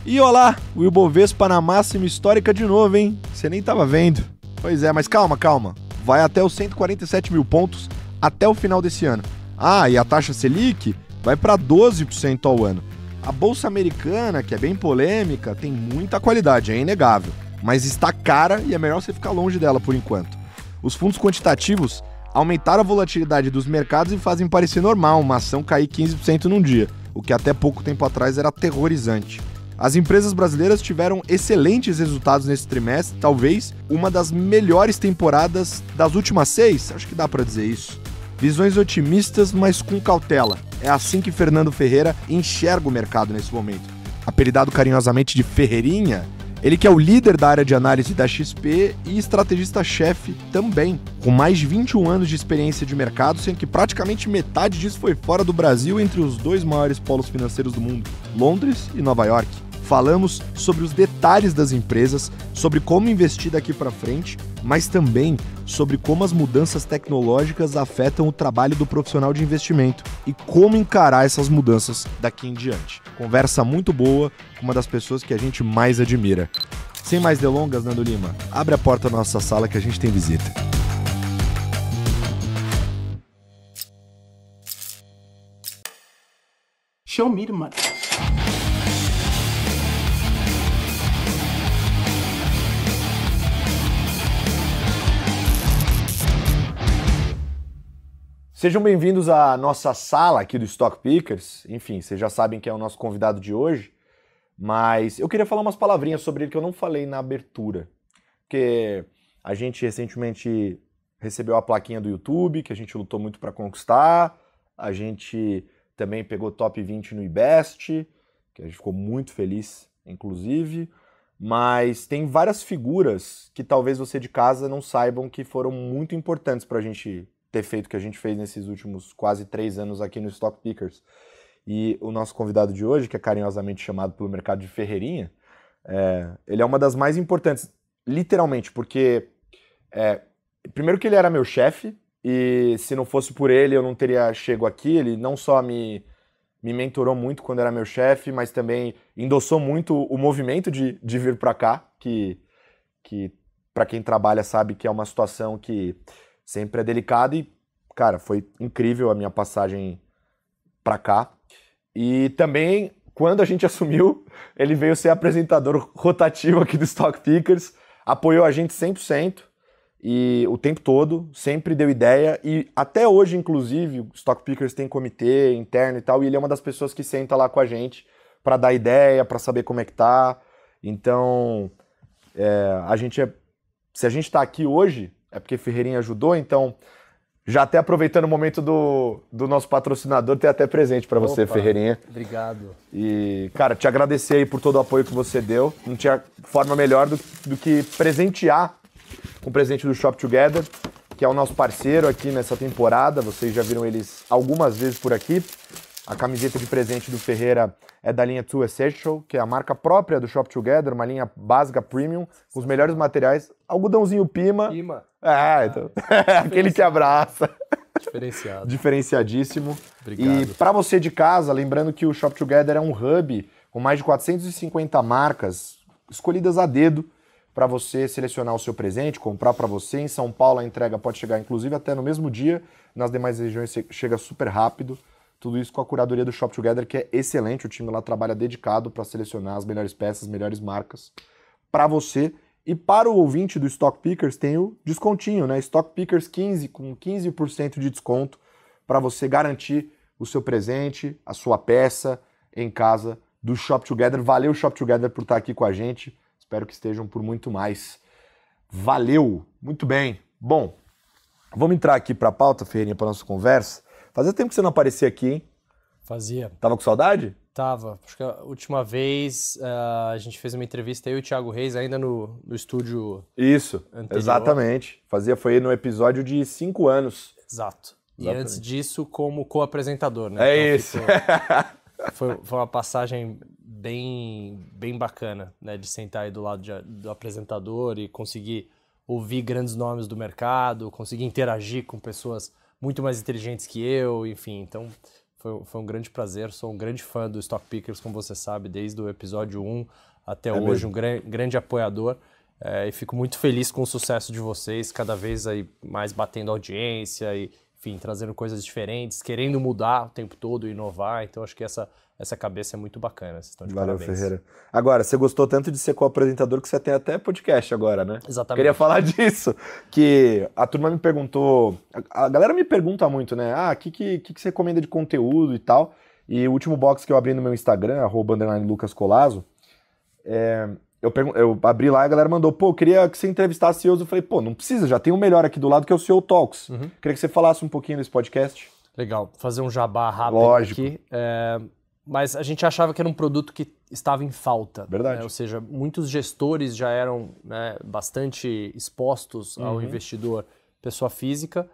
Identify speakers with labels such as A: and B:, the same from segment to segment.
A: E olá, o Ibovespa na máxima histórica de novo, hein? Você nem tava vendo. Pois é, mas calma. Vai até os 147 mil pontos até o final desse ano. Ah, e a taxa Selic vai para 12% ao ano. A Bolsa Americana, que é bem polêmica, tem muita qualidade, é inegável. Mas está cara e é melhor você ficar longe dela por enquanto. Os fundos quantitativos aumentaram a volatilidade dos mercados e fazem parecer normal uma ação cair 15% num dia, o que até pouco tempo atrás era aterrorizante. As empresas brasileiras tiveram excelentes resultados nesse trimestre, talvez uma das melhores temporadas das últimas 6, acho que dá para dizer isso. Visões otimistas, mas com cautela. É assim que Fernando Ferreira enxerga o mercado nesse momento. Apelidado carinhosamente de Ferreirinha, ele que é o líder da área de análise da XP e estrategista-chefe também, com mais de 21 anos de experiência de mercado, sendo que praticamente metade disso foi fora do Brasil, entre os dois maiores polos financeiros do mundo, Londres e Nova York. Falamos sobre os detalhes das empresas, sobre como investir daqui para frente, mas também sobre como as mudanças tecnológicas afetam o trabalho do profissional de investimento e como encarar essas mudanças daqui em diante. Conversa muito boa com uma das pessoas que a gente mais admira. Sem mais delongas, Nando Lima, abre a porta da nossa sala que a gente tem visita.
B: Show me the money.
A: Sejam bem-vindos à nossa sala aqui do Stock Pickers. Enfim, vocês já sabem quem é o nosso convidado de hoje, mas eu queria falar umas palavrinhas sobre ele que eu não falei na abertura, porque a gente recentemente recebeu a plaquinha do YouTube, que a gente lutou muito para conquistar, a gente também pegou top 20 no IBEST, que a gente ficou muito feliz, inclusive, mas tem várias figuras que talvez você de casa não saibam que foram muito importantes para a gente ter feito o que a gente fez nesses últimos quase 3 anos aqui no Stock Pickers. E o nosso convidado de hoje, que é carinhosamente chamado pelo mercado de Ferreirinha, ele é uma das mais importantes, literalmente, porque primeiro que ele era meu chefe, e se não fosse por ele eu não teria chego aqui. Ele não só me mentorou muito quando era meu chefe, mas também endossou muito o movimento de vir para cá, que para quem trabalha sabe que é uma situação que sempre é delicado e, cara, foi incrível a minha passagem pra cá. E também, quando a gente assumiu, ele veio ser apresentador rotativo aqui do Stock Pickers, apoiou a gente 100% e o tempo todo, sempre deu ideia e até hoje, inclusive, o Stock Pickers tem comitê interno e tal, e ele é uma das pessoas que senta lá com a gente pra dar ideia, pra saber como é que tá. Então, se a gente tá aqui hoje, é porque Ferreirinha ajudou, então já até aproveitando o momento do nosso patrocinador, tem até presente para você, Ferreirinha.
C: Obrigado.
A: E, cara, te agradecer aí por todo o apoio que você deu. Não tinha forma melhor do que presentear um presente do Shop Together, que é o nosso parceiro aqui nessa temporada. Vocês já viram eles algumas vezes por aqui. A camiseta de presente do Ferreira é da linha Too Essential, que é a marca própria do Shop Together, uma linha básica premium, com os melhores materiais. Algodãozinho Pima. Então, aquele que abraça.
C: Diferenciado.
A: Diferenciadíssimo.
C: Obrigado.
A: E para você de casa, lembrando que o Shop Together é um hub com mais de 450 marcas escolhidas a dedo para você selecionar o seu presente, comprar para você. Em São Paulo a entrega pode chegar inclusive até no mesmo dia, nas demais regiões chega super rápido. Tudo isso com a curadoria do Shop Together, que é excelente. O time lá trabalha dedicado para selecionar as melhores peças, as melhores marcas para você. E para o ouvinte do Stock Pickers tem o descontinho, né? Stock Pickers 15 com 15% de desconto para você garantir o seu presente, a sua peça em casa do Shop Together. Valeu, Shop Together, por estar aqui com a gente. Espero que estejam por muito mais. Valeu! Muito bem. Bom, vamos entrar aqui para a pauta, Ferreirinha, para nossa conversa. Fazia tempo que você não aparecia aqui, hein?
C: Fazia.
A: Tava com saudade?
C: Tava. Acho que a última vez a gente fez uma entrevista, eu e o Thiago Reis, ainda no estúdio.
A: Isso,
C: anterior.
A: Exatamente. Foi no episódio de 5 anos.
C: Exato. E
A: Exatamente.
C: antes disso, como co-apresentador, né?
A: É então, isso.
C: Foi uma passagem bem bacana, né? De sentar aí do lado do apresentador e conseguir ouvir grandes nomes do mercado, conseguir interagir com pessoas muito mais inteligentes que eu, enfim. Então, foi um grande prazer, sou um grande fã do Stock Pickers, como você sabe, desde o episódio 1 até hoje,
A: mesmo.
C: um grande apoiador. E fico muito feliz com o sucesso de vocês, cada vez aí mais batendo audiência e, enfim, trazendo coisas diferentes, querendo mudar o tempo todo, inovar. Então, acho que essa cabeça é muito bacana. Vocês estão de
A: Valeu,
C: parabéns.
A: Ferreira. Agora, você gostou tanto de ser co-apresentador que você tem até podcast agora, né?
C: Exatamente.
A: Queria falar disso, que a turma me perguntou, a galera me pergunta muito, né? O que você recomenda de conteúdo e tal? E o último box que eu abri no meu Instagram, @LucasColazo, eu abri lá e a galera mandou, pô, eu queria que você entrevistasse CEOs. Eu falei, pô, não precisa, já tem o melhor aqui do lado que é o CEO Talks. Queria que você falasse um pouquinho desse podcast.
C: Legal, fazer um jabá rápido
A: Lógico.
C: aqui. Mas a gente achava que era um produto que estava em falta.
A: Verdade.
C: Ou seja, muitos gestores já eram, né, bastante expostos ao investidor pessoa física.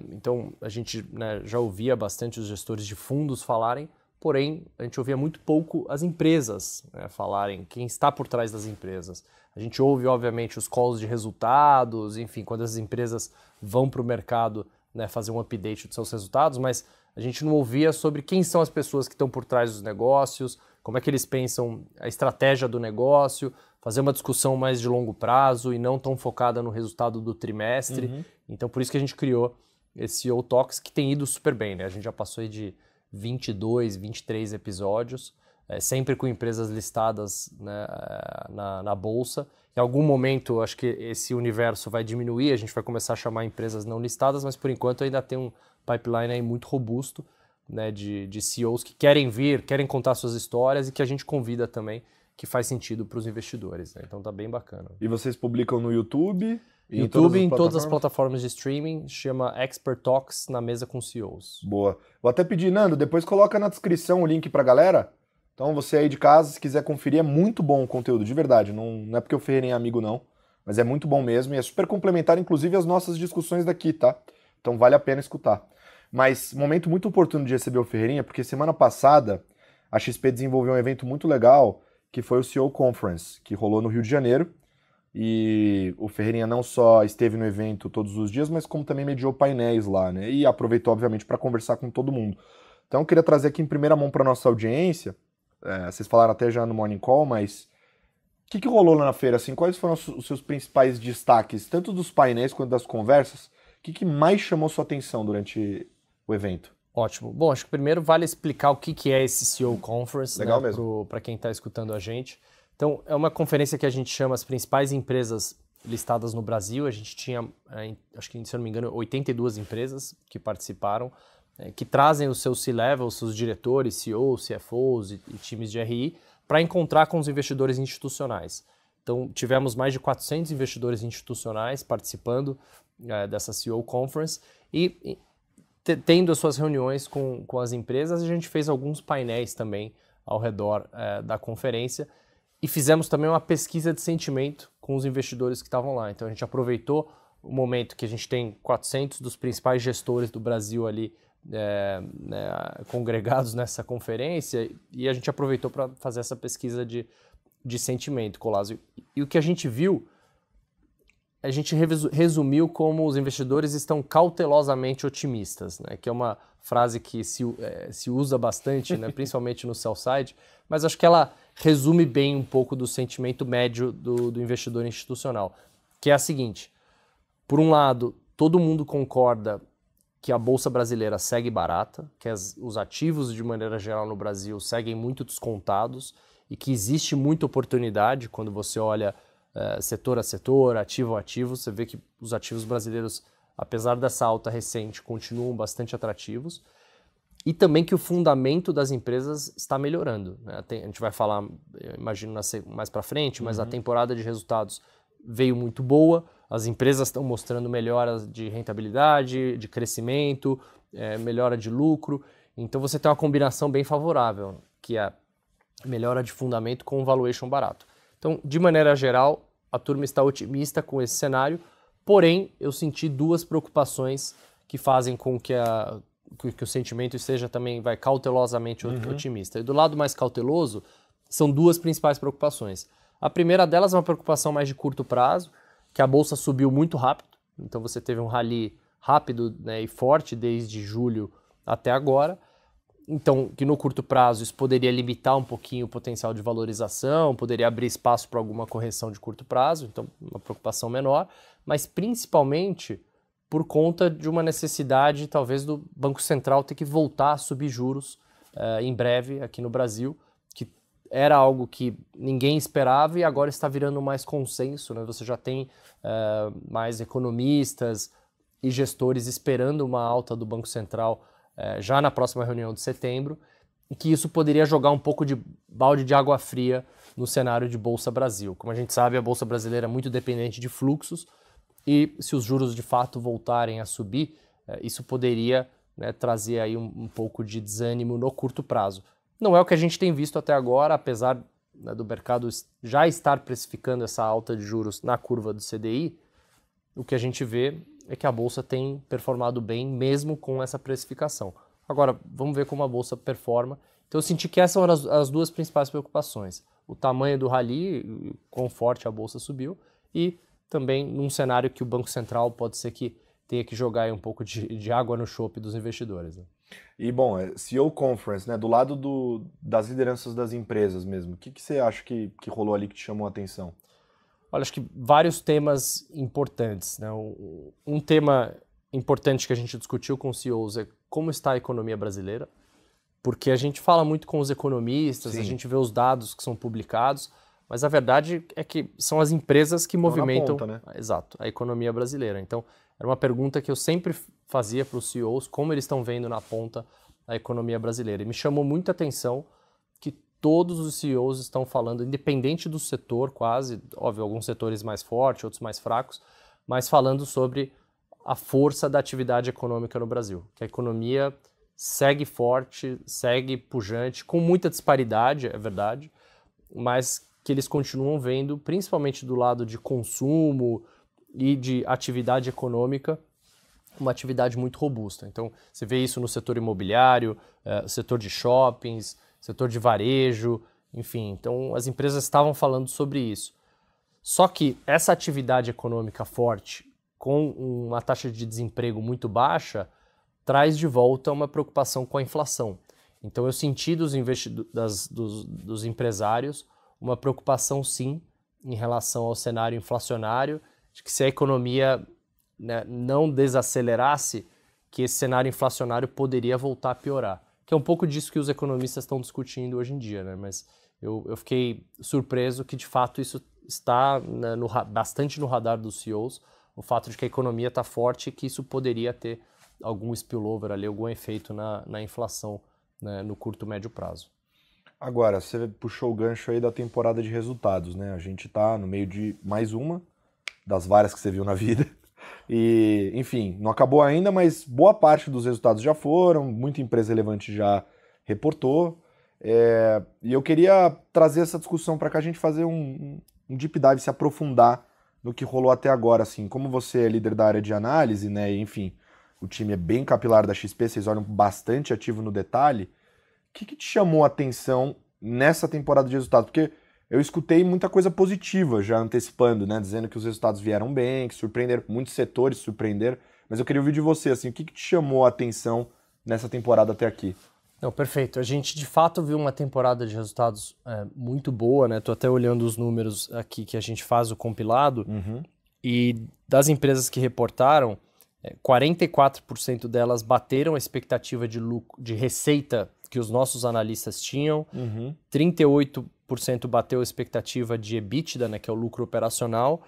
C: Então, a gente, né, já ouvia bastante os gestores de fundos falarem, porém, a gente ouvia muito pouco as empresas, né, falarem, quem está por trás das empresas. A gente ouve, obviamente, os calls de resultados, enfim, quando as empresas vão para o mercado, né, fazer um update dos seus resultados, mas a gente não ouvia sobre quem são as pessoas que estão por trás dos negócios, como é que eles pensam a estratégia do negócio, fazer uma discussão mais de longo prazo e não tão focada no resultado do trimestre. Então, por isso que a gente criou esse CEO Talks, que tem ido super bem, né? A gente já passou aí de 22, 23 episódios, sempre com empresas listadas, né, na bolsa. Em algum momento, acho que esse universo vai diminuir, a gente vai começar a chamar empresas não listadas, mas por enquanto ainda tem um pipeline aí muito robusto, né, de CEOs que querem vir, querem contar suas histórias e que a gente convida também, que faz sentido para os investidores, né? Então tá bem bacana.
A: E vocês publicam no YouTube?
C: Em todas as plataformas de streaming, chama Expert Talks na mesa com CEOs.
A: Boa. Vou até pedir, Nando, depois coloca na descrição o link pra galera. Então você aí de casa, se quiser conferir, é muito bom o conteúdo, de verdade. Não é porque o Ferreirinha é amigo não, mas é muito bom mesmo e é super complementar, inclusive, as nossas discussões daqui, tá? Então vale a pena escutar. Mas momento muito oportuno de receber o Ferreirinha, porque semana passada a XP desenvolveu um evento muito legal, que foi o CEO Conference, que rolou no Rio de Janeiro. E o Ferreirinha não só esteve no evento todos os dias, mas como também mediou painéis lá, né? E aproveitou, obviamente, para conversar com todo mundo. Então eu queria trazer aqui em primeira mão para nossa audiência, vocês falaram até já no Morning Call, mas o que rolou lá na feira? Assim, quais foram os seus principais destaques, tanto dos painéis quanto das conversas? O que mais chamou sua atenção durante o evento?
C: Ótimo. Bom, acho que primeiro vale explicar o que é esse CEO Conference,
A: Legal, né,
C: mesmo, para quem está escutando a gente. Então, é uma conferência que a gente chama as principais empresas listadas no Brasil. A gente tinha, acho que, se eu não me engano, 82 empresas que participaram, que trazem os seus C-level, os seus diretores, CEOs, CFOs e times de RI, para encontrar com os investidores institucionais. Então, tivemos mais de 400 investidores institucionais participando dessa CEO Conference e tendo as suas reuniões com as empresas, a gente fez alguns painéis também ao redor da conferência e fizemos também uma pesquisa de sentimento com os investidores que estavam lá. Então a gente aproveitou o momento que a gente tem 400 dos principais gestores do Brasil ali congregados nessa conferência e a gente aproveitou para fazer essa pesquisa de sentimento, Colazo. E o que a gente viu, a gente resumiu como os investidores estão cautelosamente otimistas, né? Que é uma frase que se usa bastante, né? Principalmente no sell side, mas acho que ela resume bem um pouco do sentimento médio do investidor institucional, que é a seguinte: por um lado, todo mundo concorda que a Bolsa Brasileira segue barata, que os ativos de maneira geral no Brasil seguem muito descontados e que existe muita oportunidade quando você olha setor a setor, ativo a ativo, você vê que os ativos brasileiros, apesar dessa alta recente, continuam bastante atrativos. E também que o fundamento das empresas está melhorando, né? A gente vai falar, eu imagino, mais para frente, mas a temporada de resultados veio muito boa, as empresas estão mostrando melhoras de rentabilidade, de crescimento, melhora de lucro. Então você tem uma combinação bem favorável, que é a melhora de fundamento com um valuation barato. Então, de maneira geral, a turma está otimista com esse cenário, porém, eu senti duas preocupações que fazem com que o sentimento esteja também cautelosamente otimista. E do lado mais cauteloso, são duas principais preocupações. A primeira delas é uma preocupação mais de curto prazo, que a Bolsa subiu muito rápido, então você teve um rally rápido, né, e forte desde julho até agora, Então, que no curto prazo isso poderia limitar um pouquinho o potencial de valorização, poderia abrir espaço para alguma correção de curto prazo, então uma preocupação menor, mas principalmente por conta de uma necessidade, talvez, do Banco Central ter que voltar a subir juros em breve aqui no Brasil, que era algo que ninguém esperava e agora está virando mais consenso, né? Você já tem mais economistas e gestores esperando uma alta do Banco Central já na próxima reunião de setembro, e que isso poderia jogar um pouco de balde de água fria no cenário de Bolsa Brasil. Como a gente sabe, a Bolsa Brasileira é muito dependente de fluxos, e se os juros de fato voltarem a subir, isso poderia, né, trazer aí um pouco de desânimo no curto prazo. Não é o que a gente tem visto até agora, apesar, né, do mercado já estar precificando essa alta de juros na curva do CDI, o que a gente vê é que a Bolsa tem performado bem mesmo com essa precificação. Agora, vamos ver como a Bolsa performa. Então eu senti que essas foram as duas principais preocupações. O tamanho do rally, quão forte a Bolsa subiu, e também num cenário que o Banco Central pode ser que tenha que jogar aí um pouco de água no chope dos investidores, né?
A: E bom, CEO Conference, né? Do lado das lideranças das empresas mesmo, o que você acha que rolou ali que te chamou a atenção?
C: Olha, acho que vários temas importantes, né? Um tema importante que a gente discutiu com os CEOs é como está a economia brasileira, porque a gente fala muito com os economistas, a gente vê os dados que são publicados, mas a verdade é que são as empresas que movimentam,
A: na ponta, né?
C: Exato, a economia brasileira. Então, era uma pergunta que eu sempre fazia para os CEOs, como eles estão vendo na ponta a economia brasileira. E me chamou muita atenção que todos os CEOs estão falando, independente do setor quase, óbvio, alguns setores mais fortes, outros mais fracos, mas falando sobre a força da atividade econômica no Brasil. Que a economia segue forte, segue pujante, com muita disparidade, é verdade, mas que eles continuam vendo, principalmente do lado de consumo e de atividade econômica, uma atividade muito robusta. Então, você vê isso no setor imobiliário, setor de shoppings, setor de varejo, enfim. Então, as empresas estavam falando sobre isso. Só que essa atividade econômica forte, com uma taxa de desemprego muito baixa, traz de volta uma preocupação com a inflação. Então, eu senti dos empresários uma preocupação, sim, em relação ao cenário inflacionário, de que se a economia, né, não desacelerasse, que esse cenário inflacionário poderia voltar a piorar. Que é um pouco disso que os economistas estão discutindo hoje em dia, né? Mas eu fiquei surpreso que, de fato, isso está, né, bastante no radar dos CEOs, o fato de que a economia está forte e que isso poderia ter algum spillover ali, algum efeito na inflação, né, no curto e médio prazo.
A: Agora, você puxou o gancho aí da temporada de resultados, né? A gente tá no meio de mais uma das várias que você viu na vida. E, enfim, não acabou ainda, mas boa parte dos resultados já foram, muita empresa relevante já reportou. E eu queria trazer essa discussão para cá, a gente fazer um deep dive, se aprofundar no que rolou até agora, assim. Como você é líder da área de análise, né? E, enfim, o time é bem capilar da XP, vocês olham bastante ativo no detalhe. O que te chamou a atenção nessa temporada de resultados? Porque eu escutei muita coisa positiva já antecipando, né? Dizendo que os resultados vieram bem, que surpreenderam, muitos setores surpreenderam. Mas eu queria ouvir de você, assim, o que te chamou a atenção nessa temporada até aqui?
C: Não, perfeito. A gente, de fato, viu uma temporada de resultados muito boa, né? Tô até olhando os números aqui que a gente faz o compilado. E das empresas que reportaram, 44% delas bateram a expectativa de lucro, de receita que os nossos analistas tinham, 38% bateu a expectativa de EBITDA, né, que é o lucro operacional,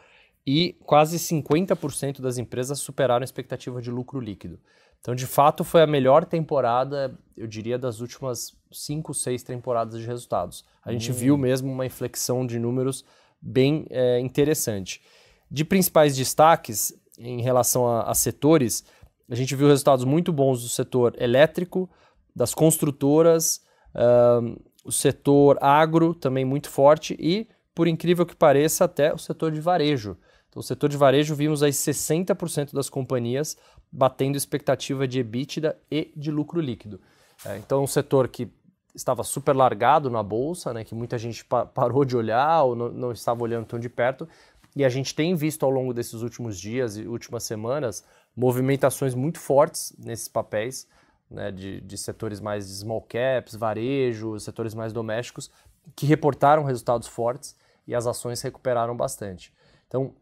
C: e quase 50% das empresas superaram a expectativa de lucro líquido. Então, de fato, foi a melhor temporada, eu diria, das últimas 5, 6 temporadas de resultados. A gente viu mesmo uma inflexão de números bem interessante. De principais destaques, em relação a setores, a gente viu resultados muito bons do setor elétrico, das construtoras, o setor agro também muito forte e, por incrível que pareça, até o setor de varejo. Então, o setor de varejo, vimos aí 60% das companhias batendo expectativa de EBITDA e de lucro líquido. Então, um setor que estava super largado na bolsa, né, que muita gente parou de olhar ou não estava olhando tão de perto, e a gente tem visto ao longo desses últimos dias e últimas semanas movimentações muito fortes nesses papéis, né, de setores mais de small caps, varejo, setores mais domésticos, que reportaram resultados fortes e as ações recuperaram bastante. Então,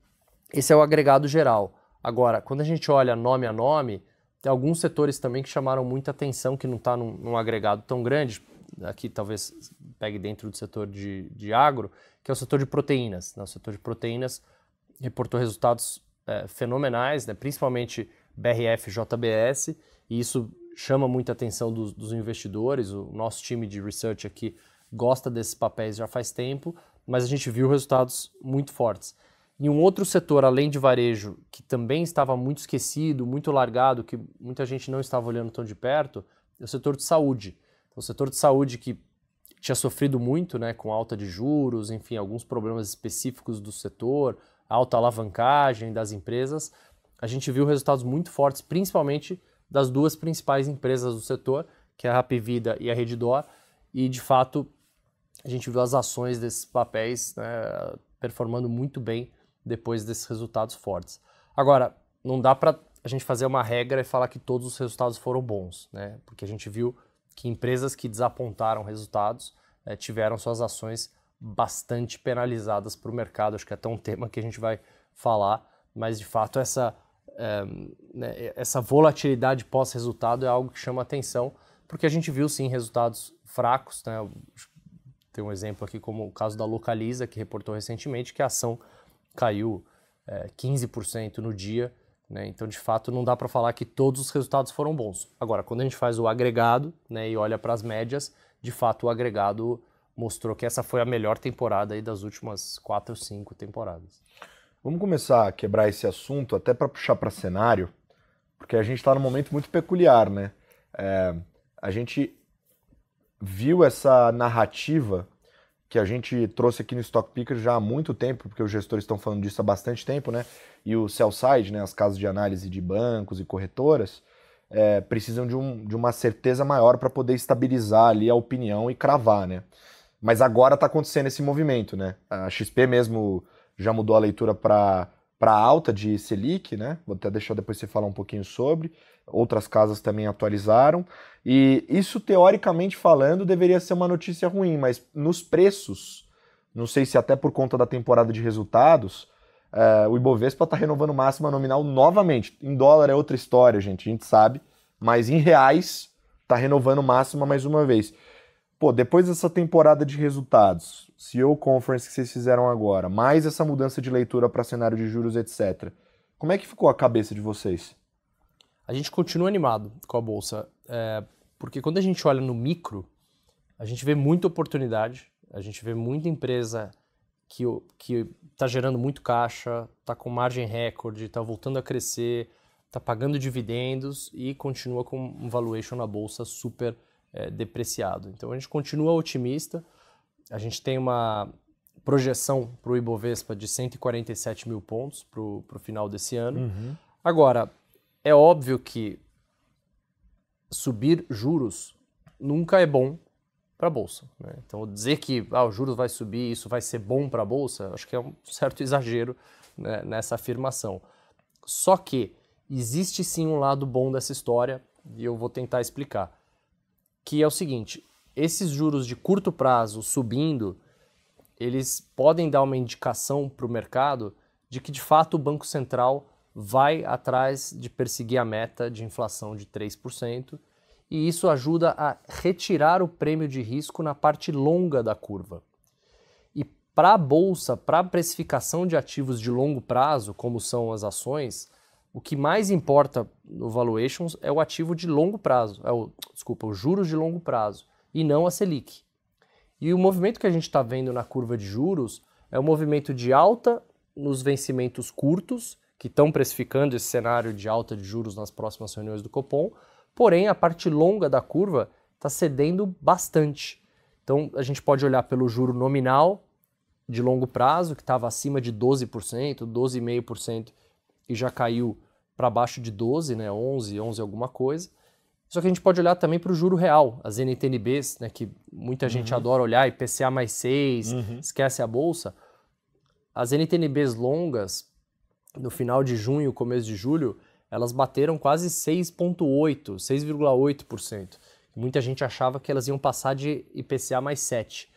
C: esse é o agregado geral. Agora, quando a gente olha nome a nome, tem alguns setores também que chamaram muita atenção, que não está num agregado tão grande. Aqui talvez pegue dentro do setor de agro, que é o setor de proteínas. O setor de proteínas reportou resultados fenomenais, né? Principalmente BRF e JBS, e isso chama muita atenção dos investidores. O nosso time de research aqui gosta desses papéis já faz tempo, mas a gente viu resultados muito fortes. E um outro setor, além de varejo, que também estava muito esquecido, muito largado, que muita gente não estava olhando tão de perto, é o setor de saúde. Então, o setor de saúde que tinha sofrido muito, né, com alta de juros, enfim, alguns problemas específicos do setor, alta alavancagem das empresas, a gente viu resultados muito fortes, principalmente das duas principais empresas do setor, que é a Hapvida e a Redditor, e de fato a gente viu as ações desses papéis, né, performando muito bem depois desses resultados fortes. Agora, não dá para a gente fazer uma regra e falar que todos os resultados foram bons, né? Porque a gente viu que empresas que desapontaram resultados tiveram suas ações bastante penalizadas para o mercado. Acho que é até um tema que a gente vai falar, mas de fato essa volatilidade pós-resultado é algo que chama atenção, porque a gente viu sim resultados fracos, né? Tem um exemplo aqui como o caso da Localiza, que reportou recentemente que a ação caiu 15% no dia, né? Então, de fato, não dá para falar que todos os resultados foram bons. Agora, quando a gente faz o agregado, né, e olha para as médias, de fato, o agregado mostrou que essa foi a melhor temporada aí das últimas 4 ou 5 temporadas.
A: Vamos começar a quebrar esse assunto, até para puxar para cenário, porque a gente está num momento muito peculiar, né? A gente viu essa narrativa que a gente trouxe aqui no Stock Picker já há muito tempo, porque os gestores estão falando disso há bastante tempo, né? E o sell side, né, as casas de análise de bancos e corretoras, precisam de uma certeza maior para poder estabilizar ali a opinião e cravar, né? Mas agora está acontecendo esse movimento, né? A XP mesmo já mudou a leitura para alta de Selic, né? Vou até deixar depois você falar um pouquinho sobre. Outras casas também atualizaram. E isso, teoricamente falando, deveria ser uma notícia ruim, mas nos preços, não sei se até por conta da temporada de resultados, o Ibovespa está renovando máxima nominal novamente. Em dólar é outra história, gente, a gente sabe, mas em reais está renovando máxima mais uma vez. Pô, depois dessa temporada de resultados, CEO Conference que vocês fizeram agora, mais essa mudança de leitura para cenário de juros, etc., como é que ficou a cabeça de vocês?
C: A gente continua animado com a Bolsa, porque quando a gente olha no micro, a gente vê muita oportunidade, a gente vê muita empresa que está gerando muito caixa, está com margem recorde, está voltando a crescer, está pagando dividendos e continua com um valuation na Bolsa super depreciado. Então a gente continua otimista, a gente tem uma projeção para o Ibovespa de 147 mil pontos para o final desse ano.
A: Uhum.
C: Agora, é óbvio que subir juros nunca é bom para a Bolsa, né? Então, dizer que os juros vai subir, isso vai ser bom para a Bolsa, acho que é um certo exagero, né, nessa afirmação. Só que existe sim um lado bom dessa história, e eu vou tentar explicar, que é o seguinte: esses juros de curto prazo subindo, eles podem dar uma indicação para o mercado de que, de fato, o Banco Central vai atrás de perseguir a meta de inflação de 3%, e isso ajuda a retirar o prêmio de risco na parte longa da curva. E para a Bolsa, para a precificação de ativos de longo prazo, como são as ações, o que mais importa no valuations é o ativo de longo prazo, os juros de longo prazo, e não a Selic. E o movimento que a gente está vendo na curva de juros é um movimento de alta nos vencimentos curtos, que estão precificando esse cenário de alta de juros nas próximas reuniões do Copom, porém a parte longa da curva está cedendo bastante. Então a gente pode olhar pelo juro nominal de longo prazo, que estava acima de 12%, 12,5%, e já caiu para baixo de 12%, né, 11 alguma coisa. Só que a gente pode olhar também para o juro real, as NTNBs, né, que muita gente adora olhar, IPCA mais 6, esquece a Bolsa. As NTNBs longas, no final de junho, começo de julho, elas bateram quase 6,8%. Muita gente achava que elas iam passar de IPCA mais 7.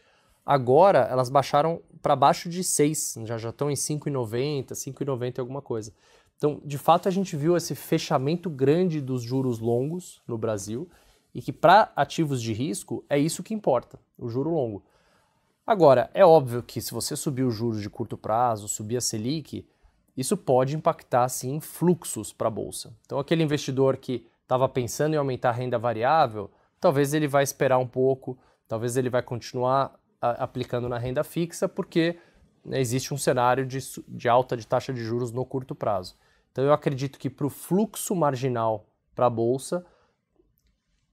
C: Agora, elas baixaram para baixo de 6, já estão em 5,90, 5,90 e alguma coisa. Então, de fato, a gente viu esse fechamento grande dos juros longos no Brasil e que para ativos de risco é isso que importa, o juro longo. Agora, é óbvio que se você subir os juros de curto prazo, subir a Selic, isso pode impactar, sim, fluxos para a Bolsa. Então, aquele investidor que estava pensando em aumentar a renda variável, talvez ele vai esperar um pouco, talvez ele vai continuar aplicando na renda fixa, porque existe um cenário de alta de taxa de juros no curto prazo. Então, eu acredito que para o fluxo marginal para a Bolsa,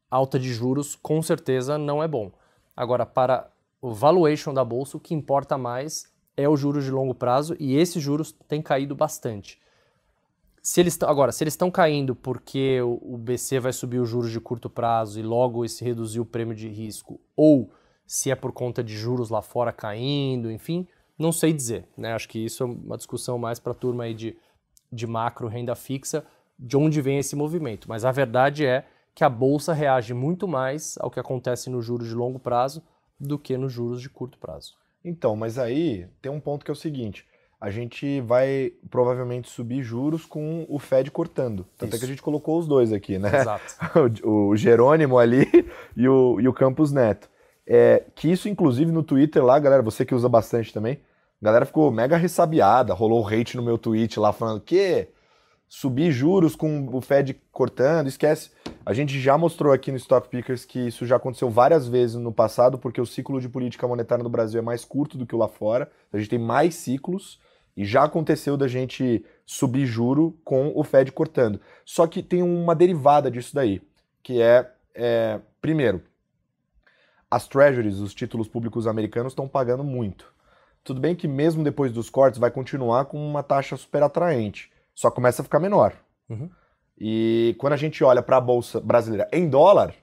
C: alta de juros com certeza não é bom. Agora, para o valuation da Bolsa, o que importa mais é os juros de longo prazo, e esses juros têm caído bastante. Se eles estão caindo porque o BC vai subir os juros de curto prazo e logo se reduzir o prêmio de risco, ou se é por conta de juros lá fora caindo, enfim, não sei dizer, né? Acho que isso é uma discussão mais para a turma aí de macro renda fixa, de onde vem esse movimento. Mas a verdade é que a Bolsa reage muito mais ao que acontece nos juros de longo prazo do que nos juros de curto prazo.
A: Então, mas aí tem um ponto que é o seguinte, a gente vai provavelmente subir juros com o Fed cortando. Tanto é que a gente colocou os dois aqui, né?
C: Exato.
A: o Jerônimo ali e o Campos Neto. Que isso, inclusive, no Twitter lá, galera, você que usa bastante também, a galera ficou mega ressabiada, rolou hate no meu tweet lá falando que subir juros com o Fed cortando, esquece. A gente já mostrou aqui no Stock Pickers que isso já aconteceu várias vezes no passado, porque o ciclo de política monetária no Brasil é mais curto do que o lá fora. A gente tem mais ciclos e já aconteceu da gente subir juro com o Fed cortando. Só que tem uma derivada disso daí, que primeiro, as treasuries, os títulos públicos americanos, estão pagando muito. Tudo bem que mesmo depois dos cortes vai continuar com uma taxa super atraente, só começa a ficar menor.
C: Uhum.
A: E quando a gente olha para a Bolsa brasileira em dólar,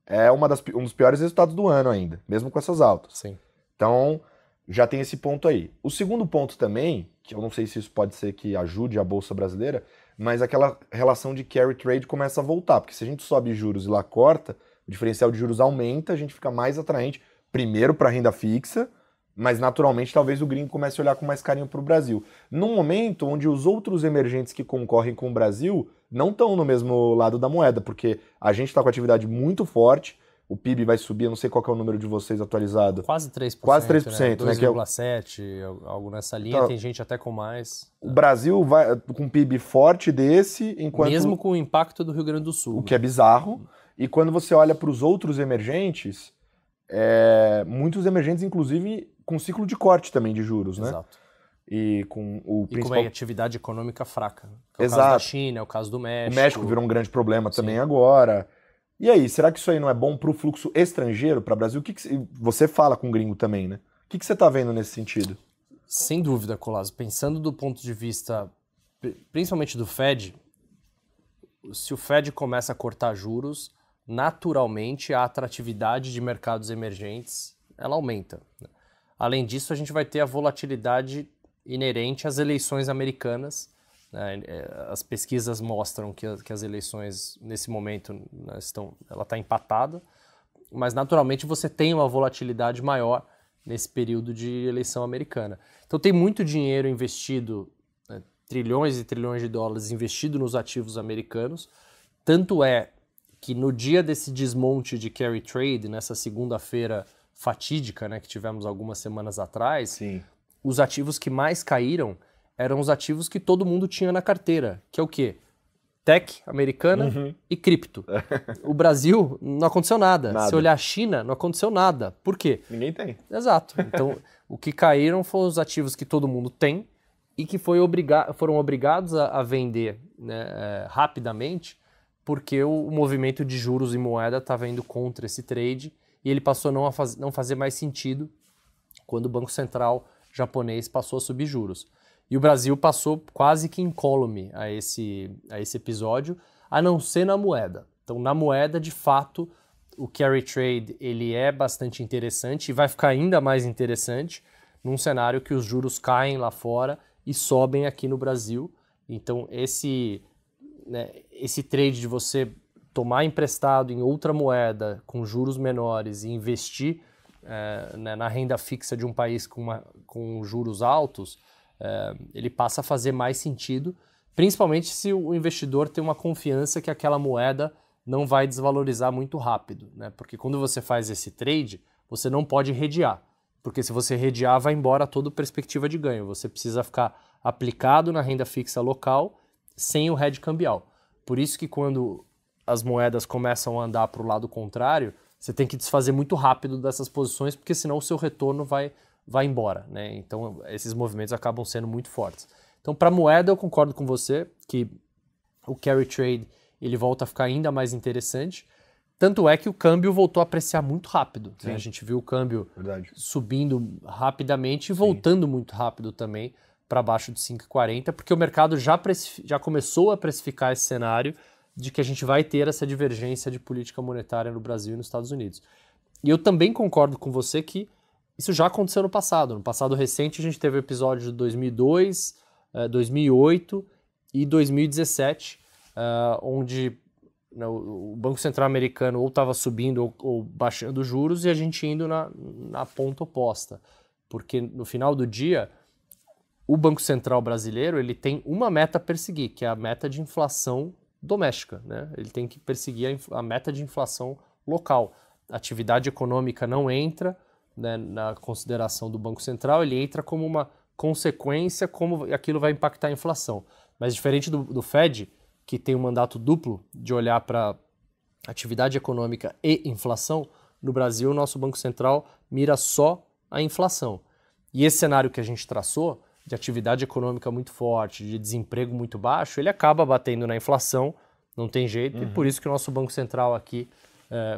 A: é um dos piores resultados do ano ainda, mesmo com essas altas.
C: Sim.
A: Então, já tem esse ponto aí. O segundo ponto também, que eu não sei se isso pode ser que ajude a Bolsa brasileira, mas aquela relação de carry trade começa a voltar, porque se a gente sobe juros e lá corta, o diferencial de juros aumenta, a gente fica mais atraente, primeiro para renda fixa, mas naturalmente talvez o gringo comece a olhar com mais carinho para o Brasil. Num momento onde os outros emergentes que concorrem com o Brasil não estão no mesmo lado da moeda, porque a gente está com atividade muito forte, o PIB vai subir, eu não sei qual que é o número de vocês atualizado.
C: Quase 3%.
A: Quase 3%, né?
C: 2,7%, algo nessa linha, então, tem gente até com mais.
A: O Brasil vai com um PIB forte desse, enquanto...
C: Mesmo com o impacto do Rio Grande do Sul.
A: O que é bizarro. E quando você olha para os outros emergentes, muitos emergentes, inclusive, com ciclo de corte também de juros, né?
C: Exato.
A: E com o principal...
C: E com a atividade econômica fraca. É o
A: Exato.
C: caso da China, é o caso do México.
A: O México virou um grande problema também
C: Sim.
A: agora. E aí, será que isso aí não é bom para o fluxo estrangeiro para o Brasil? Você fala com o gringo também, né? O que você está vendo nesse sentido?
C: Sem dúvida, Colasso. Pensando do ponto de vista, principalmente do Fed, se o Fed começa a cortar juros, naturalmente a atratividade de mercados emergentes ela aumenta. Além disso, a gente vai ter a volatilidade inerente às eleições americanas. As pesquisas mostram que as eleições, nesse momento, ela está empatada, mas naturalmente você tem uma volatilidade maior nesse período de eleição americana. Então tem muito dinheiro investido, trilhões e trilhões de dólares investido nos ativos americanos, tanto é que no dia desse desmonte de carry trade, nessa segunda-feira fatídica, né, que tivemos algumas semanas atrás,
A: Sim.
C: Os ativos que mais caíram eram os ativos que todo mundo tinha na carteira, que é o quê? Tech americana e cripto. O Brasil não aconteceu nada. Se olhar a China, não aconteceu nada. Por quê?
A: Ninguém tem.
C: Exato. Então, o que caíram foram os ativos que todo mundo tem e que foram obrigados a vender, né, rapidamente, porque o movimento de juros e moeda estava indo contra esse trade e ele passou a não fazer mais sentido quando o Banco Central japonês passou a subir juros. E o Brasil passou quase que incólume a esse episódio, a não ser na moeda. Então, na moeda, de fato, o carry trade ele é bastante interessante e vai ficar ainda mais interessante num cenário que os juros caem lá fora e sobem aqui no Brasil. Então, né, esse trade de você tomar emprestado em outra moeda com juros menores e investir né, na renda fixa de um país com juros altos, ele passa a fazer mais sentido, principalmente se o investidor tem uma confiança que aquela moeda não vai desvalorizar muito rápido, né? Porque quando você faz esse trade, você não pode hedgear, porque se você hedgear, vai embora toda a perspectiva de ganho. Você precisa ficar aplicado na renda fixa local sem o hedge cambial. Por isso que quando as moedas começam a andar para o lado contrário, você tem que desfazer muito rápido dessas posições, porque senão o seu retorno vai embora, né? Então, esses movimentos acabam sendo muito fortes. Então, para moeda, eu concordo com você que o carry trade ele volta a ficar ainda mais interessante. Tanto é que o câmbio voltou a apreciar muito rápido, né? A gente viu o câmbio subindo rapidamente e voltando muito rápido também para baixo de 5,40, porque o mercado já começou a precificar esse cenário de que a gente vai ter essa divergência de política monetária no Brasil e nos Estados Unidos. E eu também concordo com você que isso já aconteceu no passado. No passado recente, a gente teve o episódio de 2002, 2008 e 2017, onde o Banco Central americano ou estava subindo ou baixando juros e a gente indo na ponta oposta. Porque no final do dia, o Banco Central brasileiro ele tem uma meta a perseguir, que é a meta de inflação doméstica, né? Ele tem que perseguir a meta de inflação local. A atividade econômica não entra, né, na consideração do Banco Central, ele entra como uma consequência, como aquilo vai impactar a inflação. Mas diferente do Fed, que tem um mandato duplo de olhar para atividade econômica e inflação, no Brasil o nosso Banco Central mira só a inflação. E esse cenário que a gente traçou, de atividade econômica muito forte, de desemprego muito baixo, ele acaba batendo na inflação, não tem jeito, e por isso que o nosso Banco Central aqui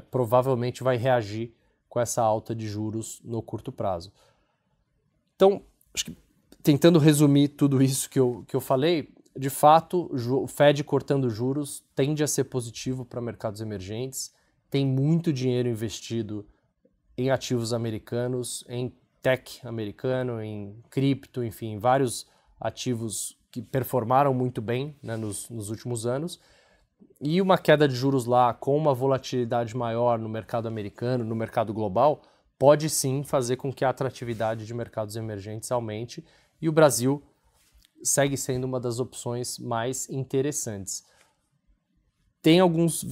C: provavelmente vai reagir com essa alta de juros no curto prazo. Então, acho que tentando resumir tudo isso que eu falei, de fato, o Fed cortando juros tende a ser positivo para mercados emergentes, tem muito dinheiro investido em ativos americanos, em tech americano, em cripto, enfim, vários ativos que performaram muito bem, né, nos últimos anos. E uma queda de juros lá com uma volatilidade maior no mercado americano, no mercado global, pode sim fazer com que a atratividade de mercados emergentes aumente e o Brasil segue sendo uma das opções mais interessantes. Tem alguns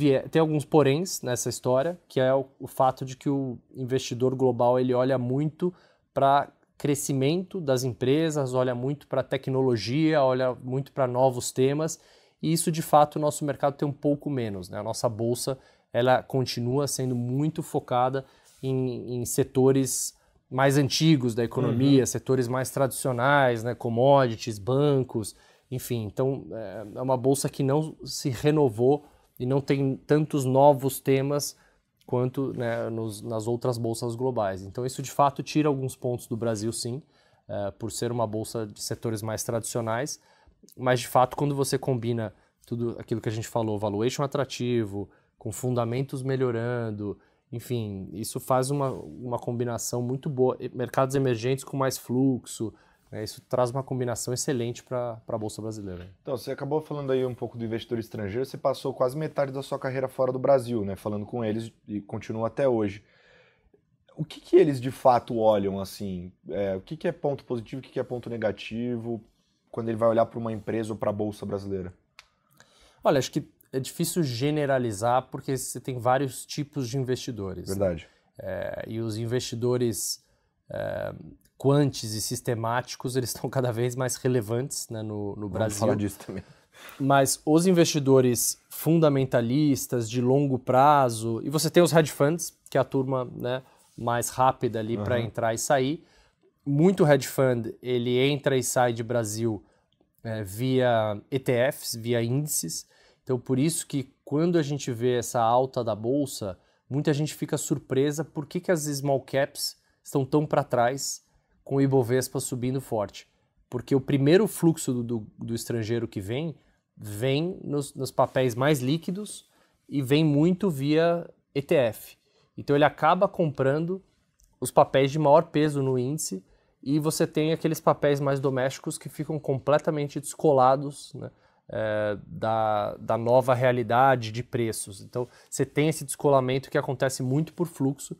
C: poréns nessa história, que é o fato de que o investidor global ele olha muito para crescimento das empresas, olha muito para tecnologia, olha muito para novos temas, e isso de fato o nosso mercado tem um pouco menos, né? A nossa bolsa ela continua sendo muito focada em setores mais antigos da economia, setores mais tradicionais, né? Commodities, bancos, enfim. Então é uma bolsa que não se renovou e não tem tantos novos temas quanto, né, nas outras bolsas globais. Então isso de fato tira alguns pontos do Brasil sim, por ser uma bolsa de setores mais tradicionais, mas de fato quando você combina tudo aquilo que a gente falou, valuation atrativo, com fundamentos melhorando, enfim, isso faz uma combinação muito boa. Mercados emergentes com mais fluxo, né, isso traz uma combinação excelente para a Bolsa Brasileira.
A: Então, você acabou falando aí um pouco do investidor estrangeiro, você passou quase metade da sua carreira fora do Brasil, né, falando com eles e continua até hoje. O que eles de fato olham, assim? O que é ponto positivo, o que é ponto negativo, quando ele vai olhar para uma empresa ou para a Bolsa Brasileira?
C: Olha, acho que é difícil generalizar porque você tem vários tipos de investidores.
A: Verdade.
C: Né? E os investidores quantes e sistemáticos, eles estão cada vez mais relevantes, né, no Brasil.
A: Vamos falar disso também.
C: Mas os investidores fundamentalistas, de longo prazo, e você tem os hedge funds, que é a turma, né, mais rápida ali para entrar e sair. Muito hedge fund, ele entra e sai de Brasil via ETFs, via índices. Então, por isso que quando a gente vê essa alta da Bolsa, muita gente fica surpresa por que as small caps estão tão para trás com o Ibovespa subindo forte. Porque o primeiro fluxo do estrangeiro que vem nos papéis mais líquidos e vem muito via ETF. Então, ele acaba comprando os papéis de maior peso no índice e você tem aqueles papéis mais domésticos que ficam completamente descolados, né, da nova realidade de preços. Então, você tem esse descolamento que acontece muito por fluxo,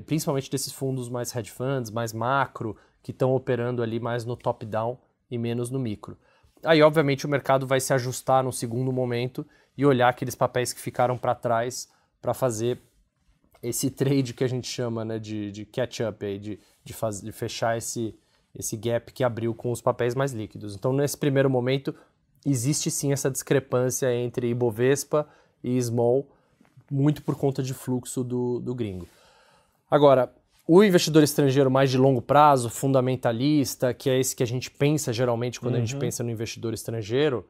C: principalmente desses fundos mais hedge funds, mais macro, que estão operando ali mais no top-down e menos no micro. Aí, obviamente, o mercado vai se ajustar no segundo momento e olhar aqueles papéis que ficaram para trás para fazer esse trade que a gente chama, né, de catch-up, de fechar esse gap que abriu com os papéis mais líquidos. Então, nesse primeiro momento, existe sim essa discrepância entre Ibovespa e Small, muito por conta de fluxo do gringo. Agora, o investidor estrangeiro mais de longo prazo, fundamentalista, que é esse que a gente pensa geralmente quando a gente pensa no investidor estrangeiro,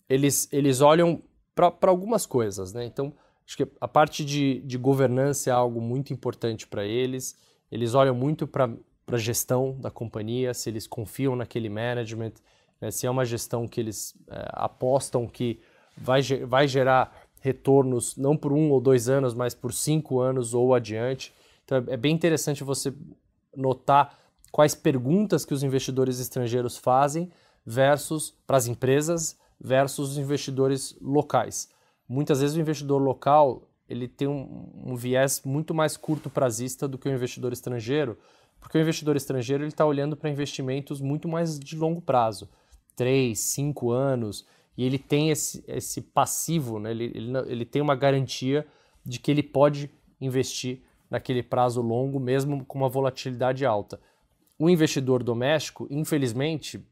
C: eles olham para algumas coisas, né? Então, acho que a parte de governança é algo muito importante para eles. Eles olham muito para a gestão da companhia, se eles confiam naquele management, né? Se é uma gestão que eles apostam que vai gerar retornos não por 1 ou 2 anos, mas por 5 anos ou adiante. Então é bem interessante você notar quais perguntas que os investidores estrangeiros fazem versus para as empresas versus os investidores locais. Muitas vezes o investidor local ele tem um viés muito mais curto prazista do que o investidor estrangeiro, porque o investidor estrangeiro está olhando para investimentos muito mais de longo prazo, 3, 5 anos, e ele tem esse passivo, né? Ele tem uma garantia de que ele pode investir naquele prazo longo, mesmo com uma volatilidade alta. O investidor doméstico, infelizmente,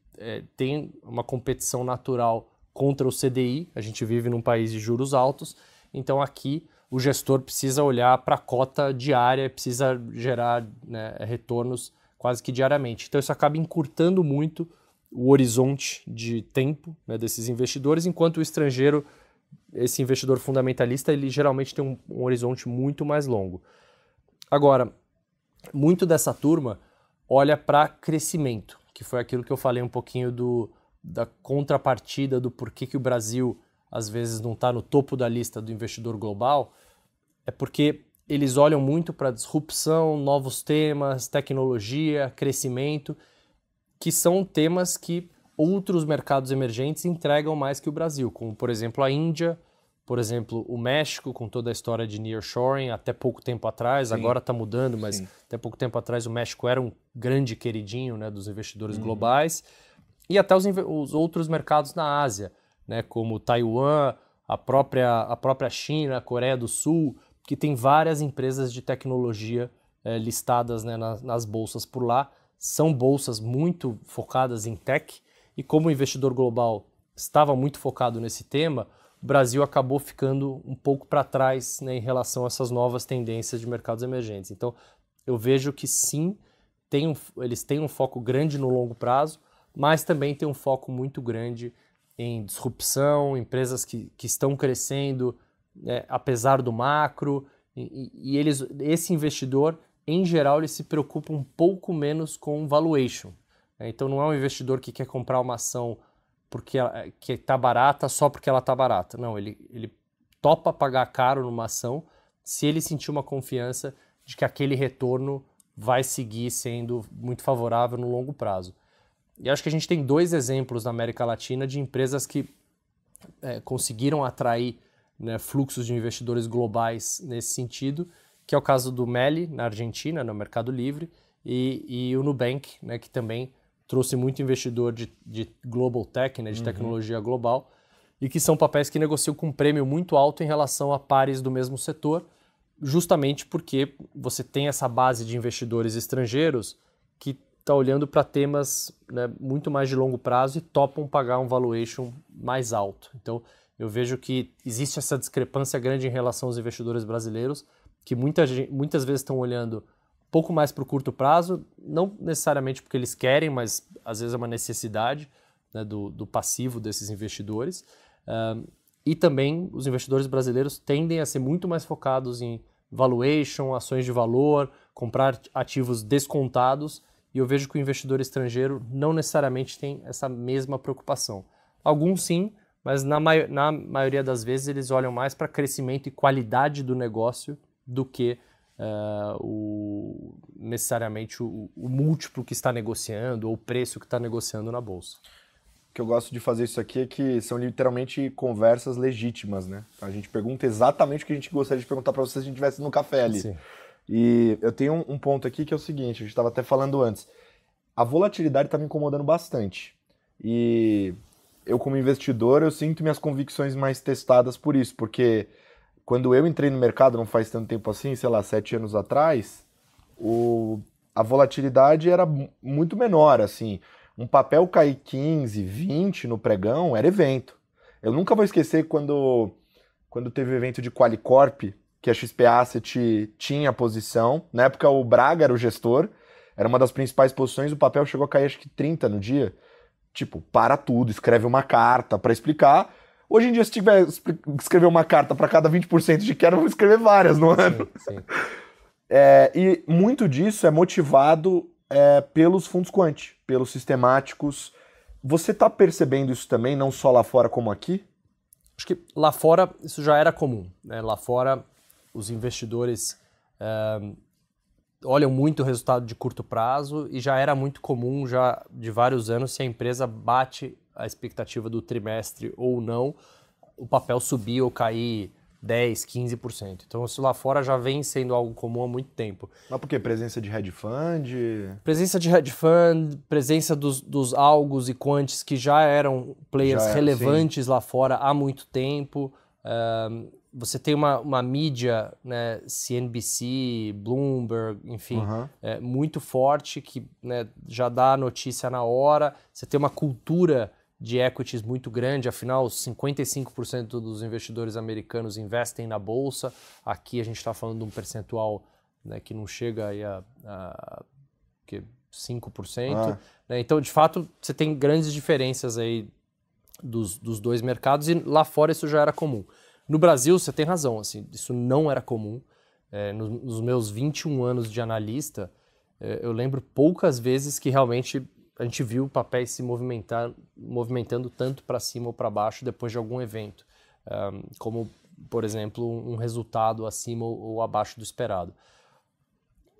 C: tem uma competição natural contra o CDI, a gente vive num país de juros altos, então aqui o gestor precisa olhar para a cota diária, precisa gerar, né, retornos quase que diariamente. Então isso acaba encurtando muito o horizonte de tempo, né, desses investidores, enquanto o estrangeiro, esse investidor fundamentalista, ele geralmente tem um horizonte muito mais longo. Agora, muito dessa turma olha para crescimento, que foi aquilo que eu falei um pouquinho da contrapartida do porquê que o Brasil às vezes não está no topo da lista do investidor global, é porque eles olham muito para disrupção, novos temas, tecnologia, crescimento, que são temas que outros mercados emergentes entregam mais que o Brasil, como por exemplo a Índia, por exemplo o México, com toda a história de nearshoring, até pouco tempo atrás, sim, agora está mudando, mas sim, até pouco tempo atrás o México era um grande queridinho, né, dos investidores globais, e até os outros mercados na Ásia, né, como Taiwan, a própria China, a Coreia do Sul, que tem várias empresas de tecnologia listadas, né, nas bolsas por lá. São bolsas muito focadas em tech, e como o investidor global estava muito focado nesse tema, o Brasil acabou ficando um pouco para trás, né, em relação a essas novas tendências de mercados emergentes. Então, eu vejo que sim, eles têm um foco grande no longo prazo, mas também tem um foco muito grande em disrupção, empresas que estão crescendo, apesar do macro, e esse investidor, em geral, ele se preocupa um pouco menos com valuation. Então não é um investidor que quer comprar uma ação porque está barata só porque ela está barata. Não, ele topa pagar caro numa ação se ele sentir uma confiança de que aquele retorno vai seguir sendo muito favorável no longo prazo. E acho que a gente tem 2 exemplos na América Latina de empresas que conseguiram atrair, né, fluxos de investidores globais nesse sentido, que é o caso do Meli, na Argentina, no Mercado Livre, e o Nubank, né, que também trouxe muito investidor de global tech, né, de tecnologia global, e que são papéis que negociam com um prêmio muito alto em relação a pares do mesmo setor, justamente porque você tem essa base de investidores estrangeiros que está olhando para temas, né, muito mais de longo prazo e topam pagar um valuation mais alto. Então, eu vejo que existe essa discrepância grande em relação aos investidores brasileiros, que muitas vezes estão olhando um pouco mais para o curto prazo, não necessariamente porque eles querem, mas às vezes é uma necessidade, né, do passivo desses investidores. E também os investidores brasileiros tendem a ser muito mais focados em valuation, ações de valor, comprar ativos descontados, e eu vejo que o investidor estrangeiro não necessariamente tem essa mesma preocupação. Alguns sim, mas na maioria das vezes eles olham mais para crescimento e qualidade do negócio do que necessariamente o múltiplo que está negociando ou o preço que está negociando na bolsa.
A: que eu gosto de fazer isso aqui é que são literalmente conversas legítimas, né? A gente pergunta exatamente o que a gente gostaria de perguntar para você se a gente estivesse no café ali.
C: Sim.
A: E eu tenho um ponto aqui que é o seguinte, a gente estava até falando antes. A volatilidade está me incomodando bastante. E eu, como investidor, eu sinto minhas convicções mais testadas por isso, porque quando eu entrei no mercado, não faz tanto tempo assim, sei lá, 7 anos atrás, a volatilidade era muito menor, assim. Um papel cair 15, 20 no pregão era evento. Eu nunca vou esquecer quando teve o evento de Qualicorp, que a XP Asset tinha a posição. Na época o Braga era o gestor, era uma das principais posições, o papel chegou a cair acho que 30 no dia. Tipo, para tudo, escreve uma carta para explicar. Hoje em dia, se tiver escrever uma carta para cada 20% de queda, eu vou escrever várias no ano.
C: Sim.
A: E muito disso é motivado pelos fundos quant, pelos sistemáticos. Você está percebendo isso também, não só lá fora como aqui?
C: Acho que lá fora isso já era comum, né? Lá fora os investidores olham muito o resultado de curto prazo e já era muito comum já de vários anos, se a empresa bate a expectativa do trimestre ou não, o papel subir ou cair 10%, 15%. Então isso lá fora já vem sendo algo comum há muito tempo.
A: Mas por quê? Presença de hedge fund?
C: Presença de hedge fund, presença dos algos e quants que já eram players relevantes lá fora há muito tempo. Você tem uma mídia, né, CNBC, Bloomberg, enfim, muito forte que, né, já dá a notícia na hora. Você tem uma cultura de equities muito grande, afinal 55% dos investidores americanos investem na bolsa. Aqui a gente está falando de um percentual, né, que não chega aí a 5%. Né? Então, de fato, você tem grandes diferenças aí dos dois mercados e lá fora isso já era comum. No Brasil, você tem razão, assim, isso não era comum. Nos meus 21 anos de analista, eu lembro poucas vezes que realmente a gente viu papéis se movimentando tanto para cima ou para baixo depois de algum evento, como, por exemplo, um resultado acima ou abaixo do esperado.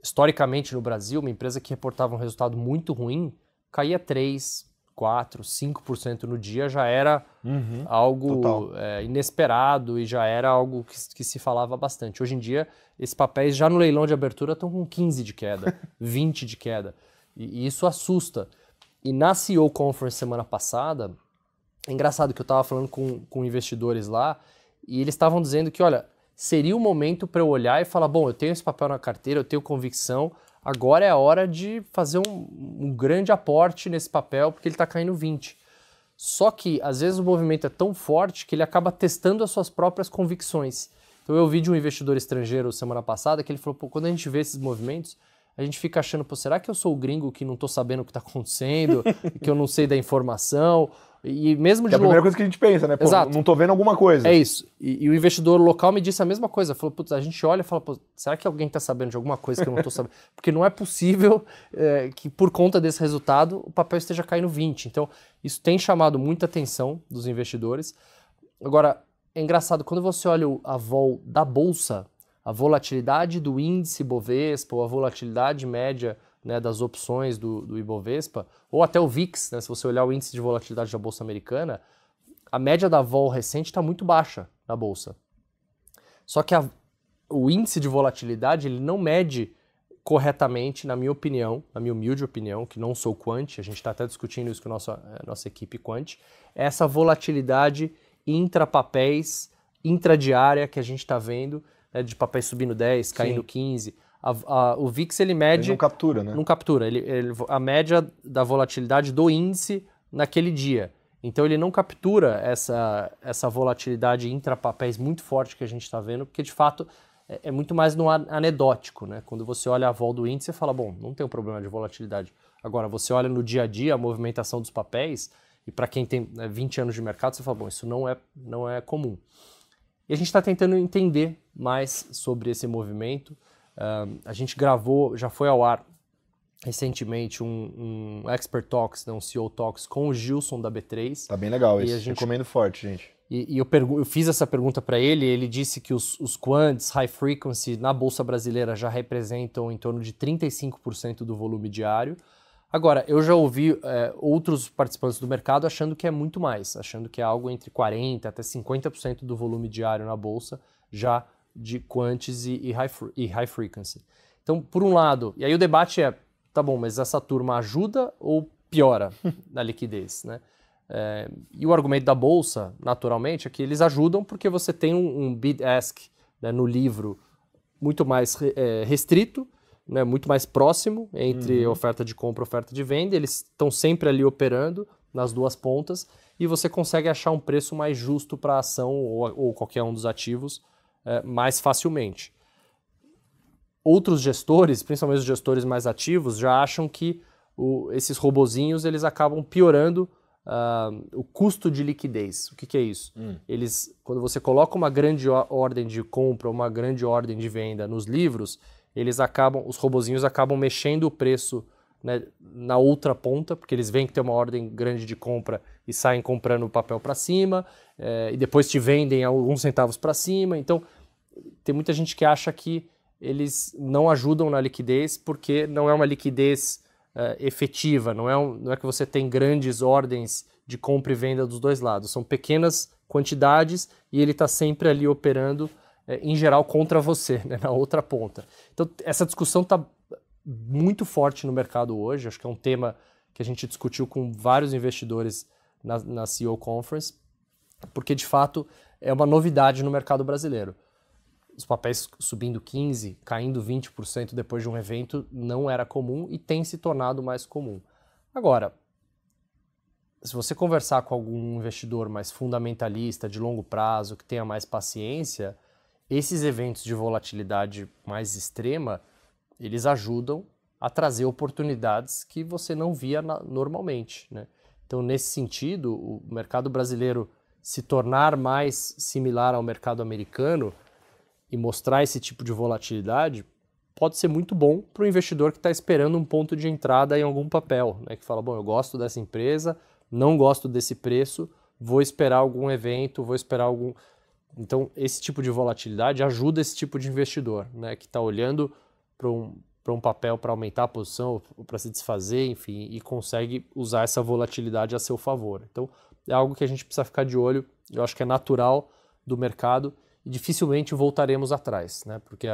C: Historicamente, no Brasil, uma empresa que reportava um resultado muito ruim caía 3%, 4%, 5% no dia, já era algo inesperado e já era algo que se falava bastante. Hoje em dia, esses papéis já no leilão de abertura estão com 15% de queda, 20% de queda. E isso assusta. E na CEO Conference semana passada, é engraçado que eu estava falando com investidores lá e eles estavam dizendo que, olha, seria o momento para eu olhar e falar, bom, eu tenho esse papel na carteira, eu tenho convicção, agora é a hora de fazer um grande aporte nesse papel porque ele está caindo 20%. Só que, às vezes, o movimento é tão forte que ele acaba testando as suas próprias convicções. Então, eu ouvi de um investidor estrangeiro semana passada que ele falou, pô, quando a gente vê esses movimentos, a gente fica achando, pô, será que eu sou o gringo que não tô sabendo o que tá acontecendo, que eu não sei da informação? E mesmo de
A: é a primeira coisa que a gente pensa, né? Pô,
C: exato,
A: não tô vendo alguma coisa.
C: É isso. E o investidor local me disse a mesma coisa. Falou, putz, a gente olha e fala, pô, será que alguém tá sabendo de alguma coisa que eu não tô sabendo? Porque não é possível que por conta desse resultado o papel esteja caindo 20%. Então, isso tem chamado muita atenção dos investidores. Agora, é engraçado, quando você olha a vol da bolsa, a volatilidade do índice Bovespa ou a volatilidade média, né, das opções do Ibovespa, ou até o VIX, né, se você olhar o índice de volatilidade da Bolsa Americana, a média da vol recente está muito baixa na Bolsa. Só que o índice de volatilidade ele não mede corretamente, na minha opinião, na minha humilde opinião, que não sou quant, a gente está até discutindo isso com a nossa equipe quant, essa volatilidade intra-papéis, intradiária que a gente está vendo, né, de papéis subindo 10, caindo 15%. O VIX ele mede...
A: Ele não captura, né?
C: Não captura. A média da volatilidade do índice naquele dia. Então ele não captura essa volatilidade intra-papéis muito forte que a gente está vendo, porque de fato é muito mais no anedótico, né? Quando você olha a vol do índice, você fala, bom, não tem um problema de volatilidade. Agora, você olha no dia a dia a movimentação dos papéis, e para quem tem 20 anos de mercado, você fala, bom, isso não é comum. E a gente está tentando entender mais sobre esse movimento. A gente gravou, já foi ao ar recentemente um Expert Talks, né, um CEO Talks com o Gilson da B3.
A: Tá bem legal esse, recomendo forte, gente.
C: E eu fiz essa pergunta para ele disse que os quants high frequency na Bolsa Brasileira já representam em torno de 35% do volume diário. Agora, eu já ouvi outros participantes do mercado achando que é muito mais, achando que é algo entre 40% até 50% do volume diário na Bolsa, já de quantis e high frequency. Então, por um lado, e aí o debate é, tá bom, mas essa turma ajuda ou piora na liquidez, né? E o argumento da Bolsa, naturalmente, é que eles ajudam porque você tem um bid-ask, né, no livro muito mais restrito, né, muito mais próximo entre oferta de compra e oferta de venda. Eles estão sempre ali operando nas duas pontas e você consegue achar um preço mais justo para a ação ou qualquer um dos ativos mais facilmente. Outros gestores, principalmente os gestores mais ativos, já acham que esses robozinhos eles acabam piorando o custo de liquidez. O que é isso? Quando você coloca uma grande ordem de compra, uma grande ordem de venda nos livros, os robozinhos acabam mexendo o preço, né, na outra ponta, porque eles veem que tem uma ordem grande de compra e saem comprando o papel para cima, e depois te vendem alguns centavos para cima. Então, tem muita gente que acha que eles não ajudam na liquidez porque não é uma liquidez efetiva, não é que você tem grandes ordens de compra e venda dos dois lados, são pequenas quantidades e ele está sempre ali operando, em geral, contra você, né, na outra ponta. Então, essa discussão está muito forte no mercado hoje, acho que é um tema que a gente discutiu com vários investidores na CEO Conference, porque, de fato, é uma novidade no mercado brasileiro. Os papéis subindo 15%, caindo 20% depois de um evento não era comum e tem se tornado mais comum. Agora, se você conversar com algum investidor mais fundamentalista, de longo prazo, que tenha mais paciência, esses eventos de volatilidade mais extrema, eles ajudam a trazer oportunidades que você não via normalmente, né? Então, nesse sentido, o mercado brasileiro se tornar mais similar ao mercado americano e mostrar esse tipo de volatilidade pode ser muito bom para o investidor que está esperando um ponto de entrada em algum papel, né? Que fala, bom, eu gosto dessa empresa, não gosto desse preço, vou esperar algum evento, vou esperar algum... Então, esse tipo de volatilidade ajuda esse tipo de investidor, né? Que está olhando para um papel para aumentar a posição, para se desfazer, enfim, e consegue usar essa volatilidade a seu favor. Então, é algo que a gente precisa ficar de olho, eu acho que é natural do mercado, e dificilmente voltaremos atrás, né? Porque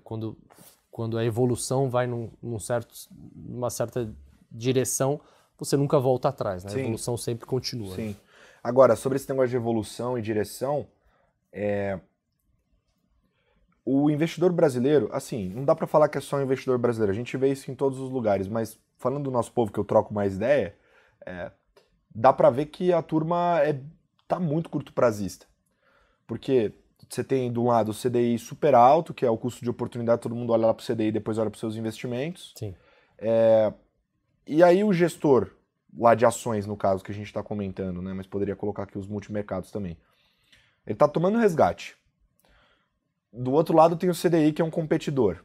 C: quando a evolução vai numa certa direção, você nunca volta atrás, né? A evolução sempre continua.
A: Sim. Né? Agora, sobre esse negócio de evolução e direção, o investidor brasileiro, assim, não dá para falar que é só o investidor brasileiro, a gente vê isso em todos os lugares, mas falando do nosso povo, que eu troco mais ideia, dá para ver que a turma tá muito curto prazista. Porque você tem, de um lado, o CDI super alto, que é o custo de oportunidade, todo mundo olha lá para o CDI e depois olha para os seus investimentos.
C: Sim.
A: E aí o gestor, lá de ações, no caso, que a gente está comentando, né, mas poderia colocar aqui os multimercados também, ele está tomando resgate. Do outro lado tem o CDI, que é um competidor,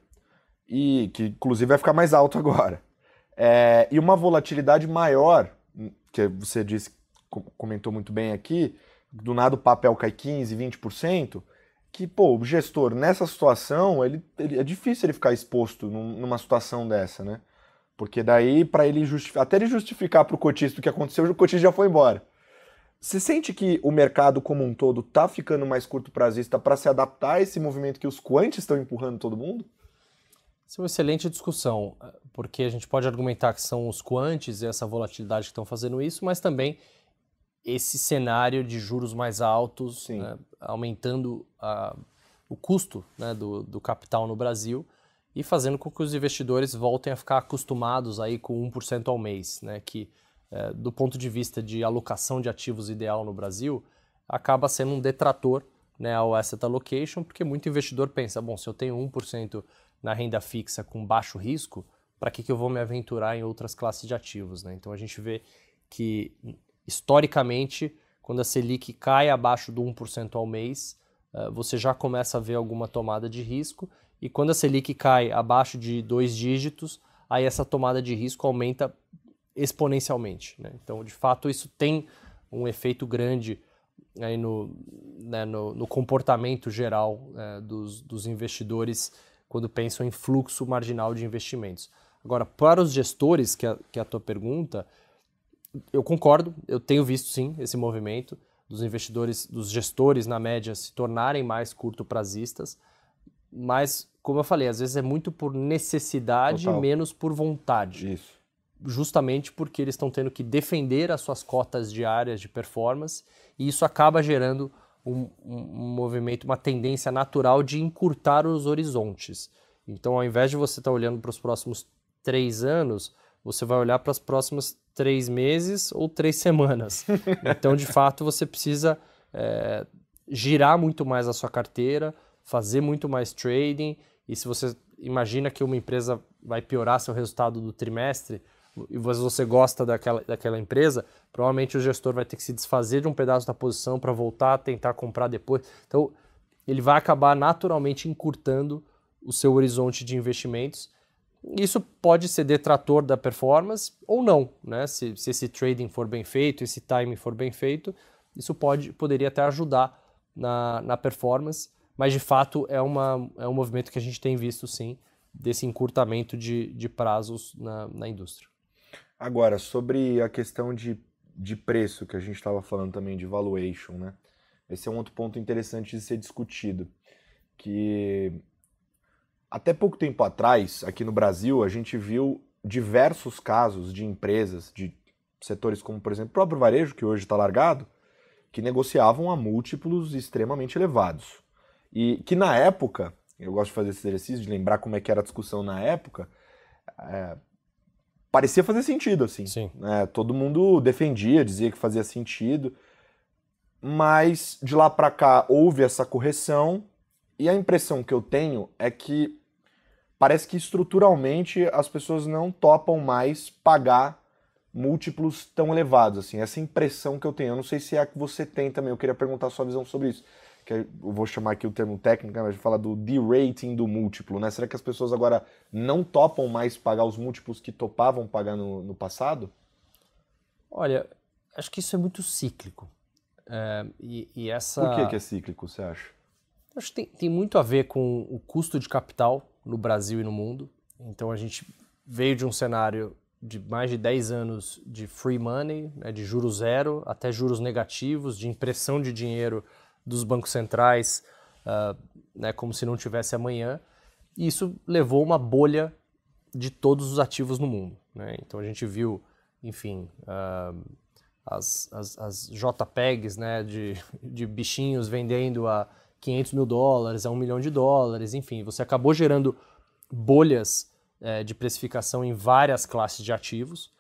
A: e que inclusive vai ficar mais alto agora. E uma volatilidade maior, que você disse, comentou muito bem aqui, do nada o papel cai 15%, 20%, que, pô, o gestor, nessa situação, é difícil ele ficar exposto numa situação dessa, né? Porque daí, para ele até ele justificar para o cotista o que aconteceu, o cotista já foi embora. Você sente que o mercado como um todo tá ficando mais curto prazista para se adaptar a esse movimento que os quants estão empurrando todo mundo?
C: Isso é uma excelente discussão, porque a gente pode argumentar que são os quants e essa volatilidade que estão fazendo isso, mas também esse cenário de juros mais altos, né, aumentando o custo, né, do capital no Brasil e fazendo com que os investidores voltem a ficar acostumados aí com 1% ao mês, né, que do ponto de vista de alocação de ativos ideal no Brasil, acaba sendo um detrator, né, ao asset allocation, porque muito investidor pensa, bom, se eu tenho 1% na renda fixa com baixo risco, para que eu vou me aventurar em outras classes de ativos, né? Então a gente vê que historicamente, quando a Selic cai abaixo do 1% ao mês, você já começa a ver alguma tomada de risco, e quando a Selic cai abaixo de 2 dígitos, aí essa tomada de risco aumenta exponencialmente, né? Então, de fato, isso tem um efeito grande aí no comportamento geral dos investidores quando pensam em fluxo marginal de investimentos. Agora, para os gestores, que é a tua pergunta, eu concordo, eu tenho visto sim esse movimento dos investidores, dos gestores na média se tornarem mais curto-prazistas, mas, como eu falei, às vezes é muito por necessidade e menos por vontade.
A: Isso.
C: Justamente porque eles estão tendo que defender as suas cotas diárias de performance e isso acaba gerando um movimento, uma tendência natural de encurtar os horizontes. Então, ao invés de você estar olhando para os próximos 3 anos, você vai olhar para os próximos 3 meses ou 3 semanas. Então, de fato, você precisa girar muito mais a sua carteira, fazer muito mais trading, e se você imagina que uma empresa vai piorar seu resultado do trimestre, e você gosta daquela empresa, provavelmente o gestor vai ter que se desfazer de um pedaço da posição para voltar a tentar comprar depois. Então, ele vai acabar naturalmente encurtando o seu horizonte de investimentos. Isso pode ser detrator da performance ou não, né? Se esse trading for bem feito, esse timing for bem feito, isso poderia até ajudar na performance, mas de fato é um movimento que a gente tem visto sim, desse encurtamento de prazos na indústria.
A: Agora, sobre a questão de preço, que a gente estava falando também de valuation, né? Esse é um outro ponto interessante de ser discutido, que até pouco tempo atrás, aqui no Brasil, a gente viu diversos casos de empresas, de setores como, por exemplo, o próprio varejo, que hoje está largado, que negociavam a múltiplos extremamente elevados. E que na época, eu gosto de fazer esse exercício, de lembrar como é que era a discussão na época, parecia fazer sentido, assim.
C: Sim.
A: Todo mundo defendia, dizia que fazia sentido, mas de lá para cá houve essa correção e a impressão que eu tenho é que parece que estruturalmente as pessoas não topam mais pagar múltiplos tão elevados, assim. Essa impressão que eu tenho, eu não sei se é a que você tem também, eu queria perguntar a sua visão sobre isso. Que eu vou chamar aqui o termo técnico, mas a gente fala do de-rating do múltiplo, né? Será que as pessoas agora não topam mais pagar os múltiplos que topavam pagar no passado?
C: Olha, acho que isso é muito cíclico.
A: Por que é cíclico, você acha?
C: Acho que tem muito a ver com o custo de capital no Brasil e no mundo. Então a gente veio de um cenário de mais de 10 anos de free money, né, de juros zero até juros negativos, de impressão de dinheiro dos bancos centrais, né, como se não tivesse amanhã. E isso levou uma bolha de todos os ativos no mundo, né? Então a gente viu, enfim, as JPEGs, né, de bichinhos vendendo a $500 mil, a $1 milhão, enfim, você acabou gerando bolhas de precificação em várias classes de ativos,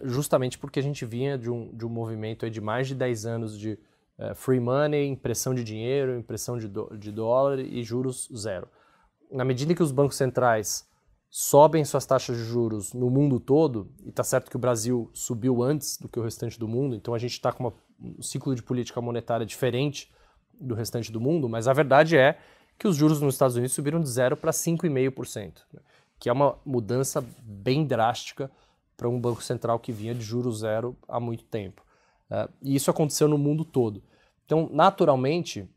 C: justamente porque a gente vinha de um movimento aí de mais de 10 anos de free money, impressão de dinheiro, impressão de dólar e juros zero. Na medida que os bancos centrais sobem suas taxas de juros no mundo todo, e está certo que o Brasil subiu antes do que o restante do mundo, então a gente está com um ciclo de política monetária diferente do restante do mundo, mas a verdade é que os juros nos Estados Unidos subiram de 0 para 5,5%, né? Que é uma mudança bem drástica para um banco central que vinha de juros zero há muito tempo. E isso aconteceu no mundo todo. Então, naturalmente,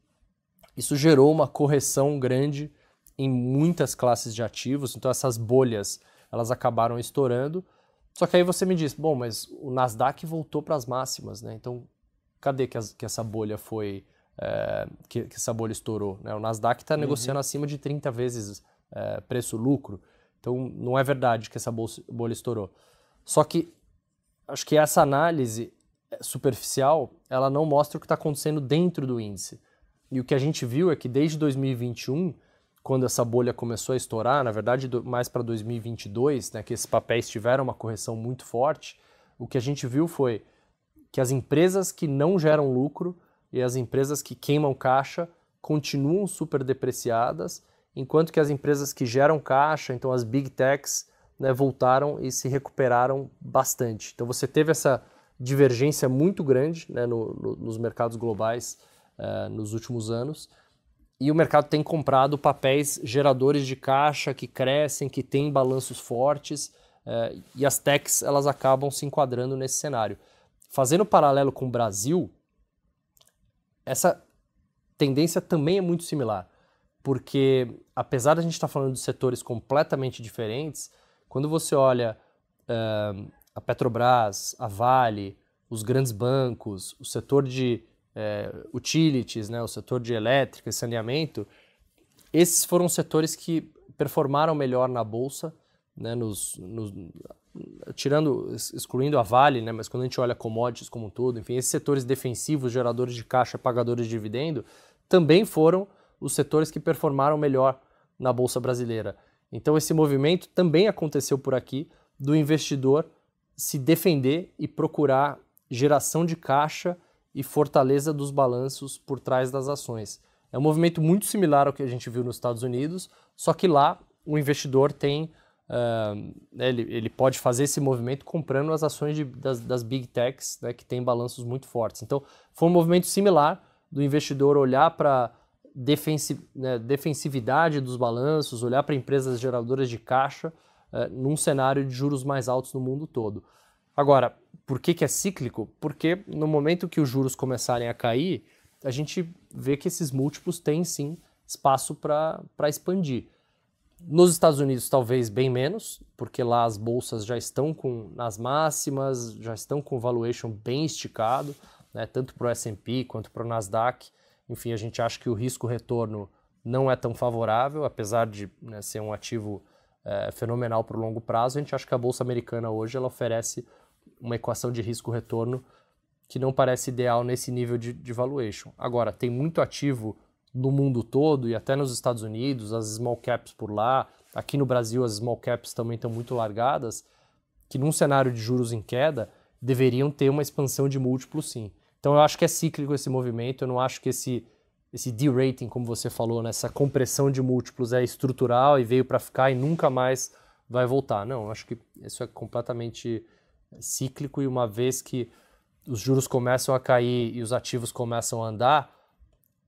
C: isso gerou uma correção grande em muitas classes de ativos, então essas bolhas elas acabaram estourando. Só que aí você me diz, bom, mas o Nasdaq voltou para as máximas, né? Então, cadê que essa bolha foi... que essa bolha estourou, né? O Nasdaq está negociando acima de 30 vezes preço-lucro, então não é verdade que essa bolha estourou. Só que acho que essa análise superficial, ela não mostra o que está acontecendo dentro do índice. E o que a gente viu é que desde 2021, quando essa bolha começou a estourar, na verdade mais para 2022, né, que esses papéis tiveram uma correção muito forte, o que a gente viu foi que as empresas que não geram lucro e as empresas que queimam caixa continuam super depreciadas, enquanto que as empresas que geram caixa, então as big techs, né, voltaram e se recuperaram bastante. Então você teve essa divergência muito grande, né, nos mercados globais nos últimos anos, e o mercado tem comprado papéis geradores de caixa que crescem, que têm balanços fortes, e as techs elas acabam se enquadrando nesse cenário. Fazendo paralelo com o Brasil, essa tendência também é muito similar, porque apesar de a gente estar falando de setores completamente diferentes, Quando você olha a Petrobras, a Vale, os grandes bancos, o setor de utilities, né, o setor de elétrica e saneamento, esses foram setores que performaram melhor na Bolsa, né, excluindo a Vale, né, mas quando a gente olha commodities como um todo, enfim, esses setores defensivos, geradores de caixa, pagadores de dividendo, também foram os setores que performaram melhor na Bolsa brasileira. Então esse movimento também aconteceu por aqui, do investidor se defender e procurar geração de caixa e fortaleza dos balanços por trás das ações. É um movimento muito similar ao que a gente viu nos Estados Unidos, só que lá o investidor tem, ele pode fazer esse movimento comprando as ações das Big Techs, né, que têm balanços muito fortes. Então foi um movimento similar do investidor olhar para defensividade dos balanços, olhar para empresas geradoras de caixa num cenário de juros mais altos no mundo todo. Agora, por que é cíclico? Porque no momento que os juros começarem a cair, a gente vê que esses múltiplos têm sim espaço para expandir. Nos Estados Unidos talvez bem menos, porque lá as bolsas já estão nas máximas, já estão com valuation bem esticado, né, tanto para o S&P quanto para o Nasdaq. Enfim, a gente acha que o risco-retorno não é tão favorável, apesar de, né, ser um ativo fenomenal para o longo prazo. A gente acha que a Bolsa Americana hoje ela oferece uma equação de risco-retorno que não parece ideal nesse nível de valuation. Agora, tem muito ativo no mundo todo e até nos Estados Unidos, as small caps por lá, aqui no Brasil as small caps também estão muito largadas, que num cenário de juros em queda deveriam ter uma expansão de múltiplos sim. Então eu acho que é cíclico esse movimento, eu não acho que esse de-rating, como você falou, essa compressão de múltiplos é estrutural e veio para ficar e nunca mais vai voltar. Não, eu acho que isso é completamente cíclico e uma vez que os juros começam a cair e os ativos começam a andar,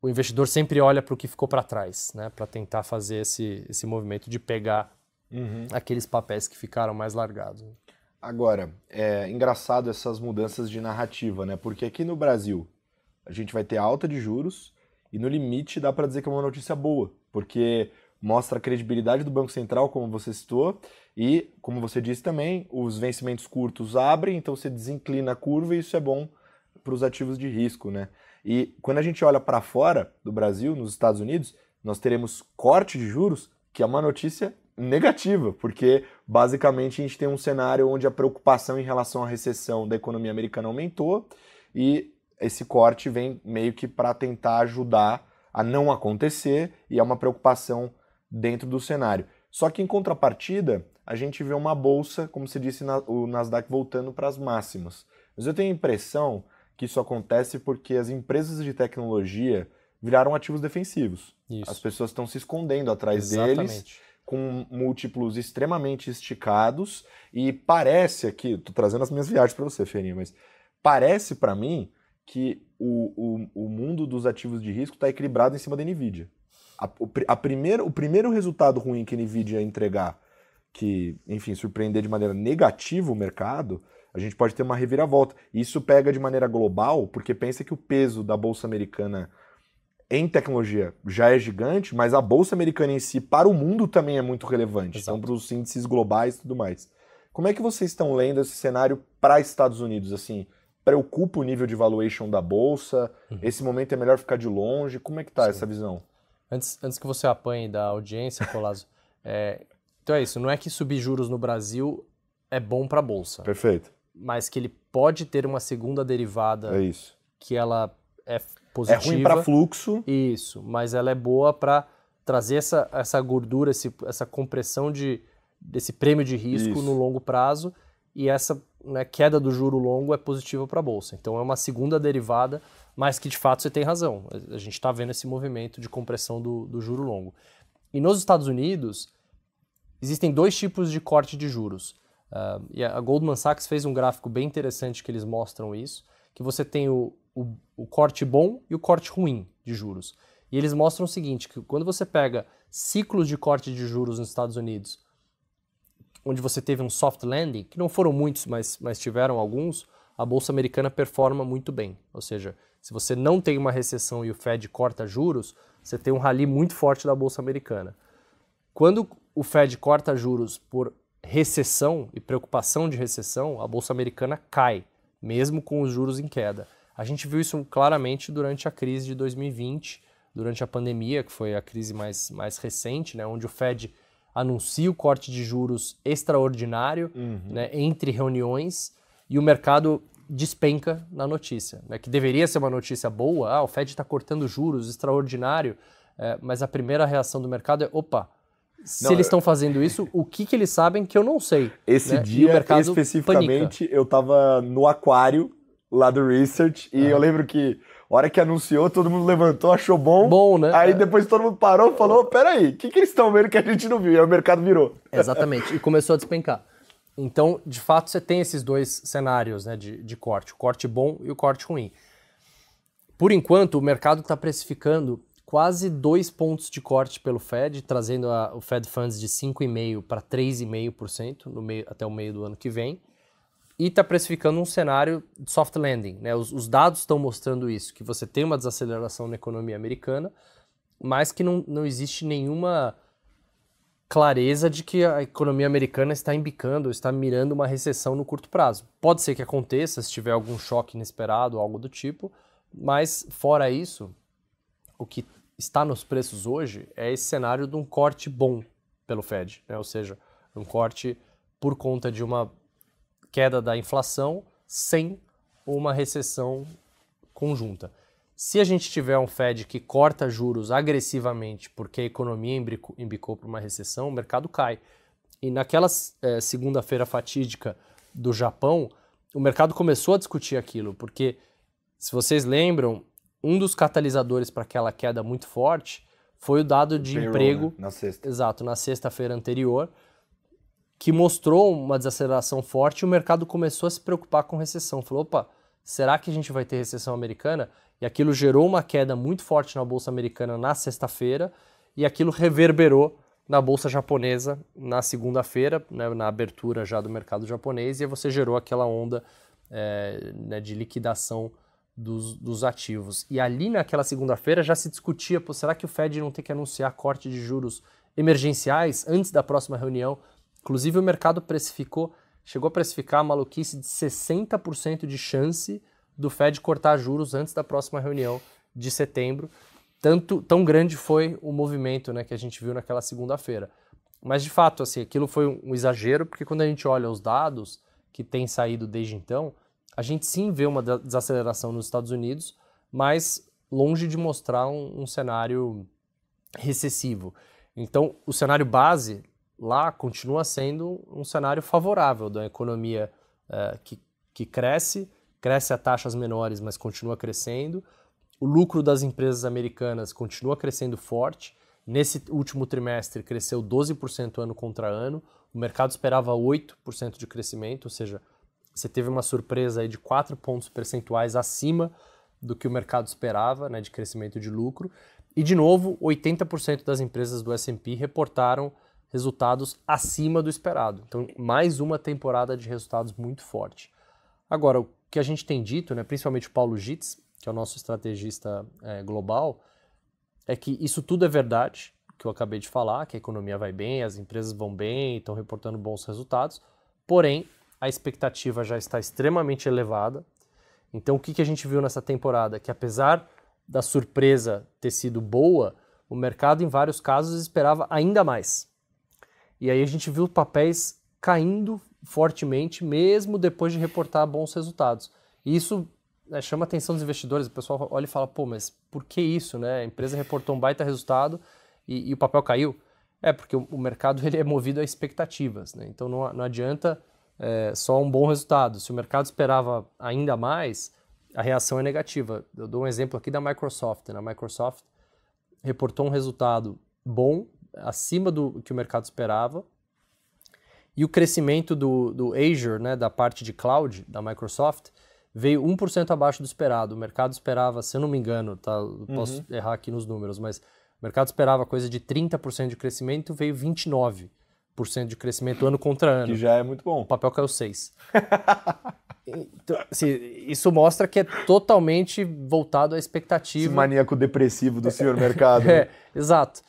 C: o investidor sempre olha para o que ficou para trás, né, para tentar fazer esse movimento de pegar aqueles papéis que ficaram mais largados.
A: Agora, é engraçado essas mudanças de narrativa, né? Porque aqui no Brasil a gente vai ter alta de juros e no limite dá para dizer que é uma notícia boa, porque mostra a credibilidade do Banco Central, como você citou, e, como você disse também, os vencimentos curtos abrem, então você desinclina a curva e isso é bom para os ativos de risco, né? E quando a gente olha para fora do Brasil, nos Estados Unidos, nós teremos corte de juros, que é uma notícia negativa, porque basicamente a gente tem um cenário onde a preocupação em relação à recessão da economia americana aumentou e esse corte vem meio que para tentar ajudar a não acontecer e é uma preocupação dentro do cenário. Só que em contrapartida, a gente vê uma bolsa, como você disse, o Nasdaq voltando para as máximas. Mas eu tenho a impressão que isso acontece porque as empresas de tecnologia viraram ativos defensivos.
C: Isso.
A: As pessoas estão se escondendo atrás deles, com múltiplos extremamente esticados, e parece aqui, estou trazendo as minhas viagens para você, Ferinha, mas parece para mim que o mundo dos ativos de risco está equilibrado em cima da NVIDIA. O primeiro resultado ruim que a NVIDIA entregar, que, enfim, surpreender de maneira negativa o mercado, a gente pode ter uma reviravolta. Isso pega de maneira global, porque pensa que o peso da Bolsa Americana em tecnologia já é gigante, mas a Bolsa Americana em si, para o mundo, também é muito relevante.
C: Exato.
A: Então, para os índices globais e tudo mais. Como é que vocês estão lendo esse cenário para Estados Unidos? Assim, preocupa o nível de valuation da Bolsa? Esse momento é melhor ficar de longe? Como é que está essa visão?
C: Antes que você apanhe da audiência, Colasso, então é isso, não é que subir juros no Brasil é bom para a Bolsa.
A: Perfeito.
C: Mas que ele pode ter uma segunda derivada que ela é positiva.
A: É ruim para fluxo.
C: Isso, mas ela é boa para trazer essa gordura, essa compressão desse prêmio de risco no longo prazo e essa, né, queda do juro longo é positiva para a Bolsa. Então é uma segunda derivada, mas que de fato você tem razão. A gente está vendo esse movimento de compressão do juro longo. E nos Estados Unidos, existem dois tipos de corte de juros. E a Goldman Sachs fez um gráfico bem interessante que eles mostram isso, que você tem o corte bom e o corte ruim de juros. E eles mostram o seguinte, que quando você pega ciclos de corte de juros nos Estados Unidos, onde você teve um soft landing, que não foram muitos, mas tiveram alguns, a Bolsa Americana performa muito bem. Ou seja, se você não tem uma recessão e o Fed corta juros, você tem um rally muito forte da Bolsa Americana. Quando o Fed corta juros por recessão e preocupação de recessão, a Bolsa Americana cai, mesmo com os juros em queda. A gente viu isso claramente durante a crise de 2020, durante a pandemia, que foi a crise mais recente, né, onde o Fed anuncia o corte de juros extraordinário, né, entre reuniões, e o mercado despenca na notícia, né, que deveria ser uma notícia boa, o Fed está cortando juros, extraordinário, mas a primeira reação do mercado é, opa, se eles estão fazendo isso, o que eles sabem que eu não sei.
A: Esse
C: né?
A: dia,
C: e o mercado
A: especificamente,
C: panica.
A: eu tava no aquário lá do Research e eu lembro que a hora que anunciou, todo mundo levantou, achou bom.
C: Bom, né?
A: Aí depois todo mundo parou e falou, peraí, o que eles estão vendo que a gente não viu? E aí o mercado virou.
C: Exatamente, e começou a despencar. Então, de fato, você tem esses dois cenários, né, de corte, o corte bom e o corte ruim. Por enquanto, o mercado está precificando quase 2 pontos de corte pelo Fed, trazendo o Fed Funds de 5,5% para 3,5% até o meio do ano que vem, e está precificando um cenário de soft landing. Né? Os dados estão mostrando isso, que você tem uma desaceleração na economia americana, mas que não existe nenhuma clareza de que a economia americana está embicando, ou está mirando uma recessão no curto prazo. Pode ser que aconteça se tiver algum choque inesperado, algo do tipo, mas fora isso, o que está nos preços hoje é esse cenário de um corte bom pelo Fed, né? Ou seja, um corte por conta de uma queda da inflação sem uma recessão conjunta. Se a gente tiver um Fed que corta juros agressivamente porque a economia embicou para uma recessão, o mercado cai. E naquela segunda-feira fatídica do Japão, o mercado começou a discutir aquilo, porque, se vocês lembram, um dos catalisadores para aquela queda muito forte foi o dado de emprego,
A: né? Na sexta.
C: Exato, na sexta-feira anterior, que mostrou uma desaceleração forte e o mercado começou a se preocupar com recessão. Falou, opa, será que a gente vai ter recessão americana? E aquilo gerou uma queda muito forte na Bolsa Americana na sexta-feira e aquilo reverberou na Bolsa Japonesa na segunda-feira, né, na abertura já do mercado japonês, e aí você gerou aquela onda né, de liquidação dos ativos. E ali naquela segunda-feira já se discutia, pô, será que o Fed não tem que anunciar corte de juros emergenciais antes da próxima reunião? Inclusive o mercado chegou a precificar a maluquice de 60% de chance do Fed cortar juros antes da próxima reunião de setembro. Tão grande foi o movimento, né, que a gente viu naquela segunda-feira. Mas de fato, assim, aquilo foi um exagero, porque quando a gente olha os dados que têm saído desde então, a gente sim vê uma desaceleração nos Estados Unidos, mas longe de mostrar um cenário recessivo. Então, o cenário base lá continua sendo um cenário favorável da economia que cresce a taxas menores, mas continua crescendo. O lucro das empresas americanas continua crescendo forte. Nesse último trimestre cresceu 12% ano contra ano. O mercado esperava 8% de crescimento, ou seja, você teve uma surpresa aí de 4 pontos percentuais acima do que o mercado esperava, né, de crescimento de lucro. E, de novo, 80% das empresas do S&P reportaram resultados acima do esperado. Então, mais uma temporada de resultados muito forte. Agora, o que a gente tem dito, né, principalmente o Paulo Gitz, que é o nosso estrategista global, é que isso tudo é verdade, que eu acabei de falar, que a economia vai bem, as empresas vão bem, estão reportando bons resultados, porém, a expectativa já está extremamente elevada. Então, o que a gente viu nessa temporada? Que apesar da surpresa ter sido boa, o mercado, em vários casos, esperava ainda mais. E aí a gente viu papéis caindo fortemente, mesmo depois de reportar bons resultados. E isso chama a atenção dos investidores. O pessoal olha e fala, pô, mas por que isso? Né? A empresa reportou um baita resultado e o papel caiu. Porque o mercado ele é movido a expectativas. Né? Então não adianta só um bom resultado. Se o mercado esperava ainda mais, a reação é negativa. Eu dou um exemplo aqui da Microsoft. Né? A Microsoft reportou um resultado bom, acima do que o mercado esperava, e o crescimento do Azure, né, da parte de cloud da Microsoft, veio 1% abaixo do esperado. O mercado esperava, se eu não me engano, tá, posso errar aqui nos números, mas o mercado esperava coisa de 30% de crescimento, veio 29% de crescimento ano contra ano.
A: Que já é muito bom.
C: O papel caiu 6%. Então, assim, isso mostra que é totalmente voltado à expectativa.
A: Esse maníaco depressivo do senhor mercado. Né?
C: Exato.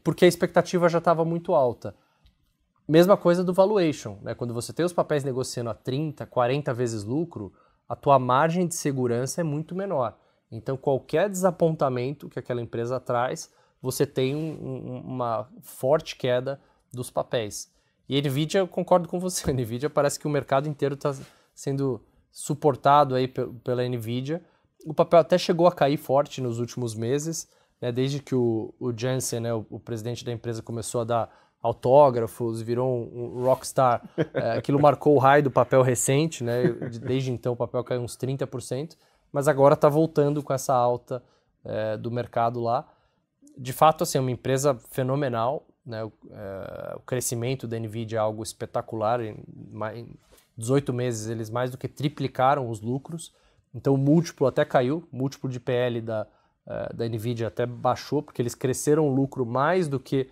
C: Porque a expectativa já estava muito alta. Mesma coisa do valuation, né? Quando você tem os papéis negociando a 30, 40 vezes lucro, a tua margem de segurança é muito menor. Então, qualquer desapontamento que aquela empresa traz, você tem uma forte queda dos papéis. E a NVIDIA, eu concordo com você, a NVIDIA parece que o mercado inteiro está sendo suportado aí pela NVIDIA. O papel até chegou a cair forte nos últimos meses, né? Desde que o Jensen, né, o presidente da empresa, começou a dar autógrafos, virou um rockstar. Aquilo marcou o high do papel recente, né? Desde então o papel caiu uns 30%, mas agora está voltando com essa alta do mercado lá. De fato, assim, é uma empresa fenomenal, né? O crescimento da NVIDIA é algo espetacular. Em 18 meses eles mais do que triplicaram os lucros, então o múltiplo até caiu, o múltiplo de PL da NVIDIA até baixou, porque eles cresceram o lucro mais do que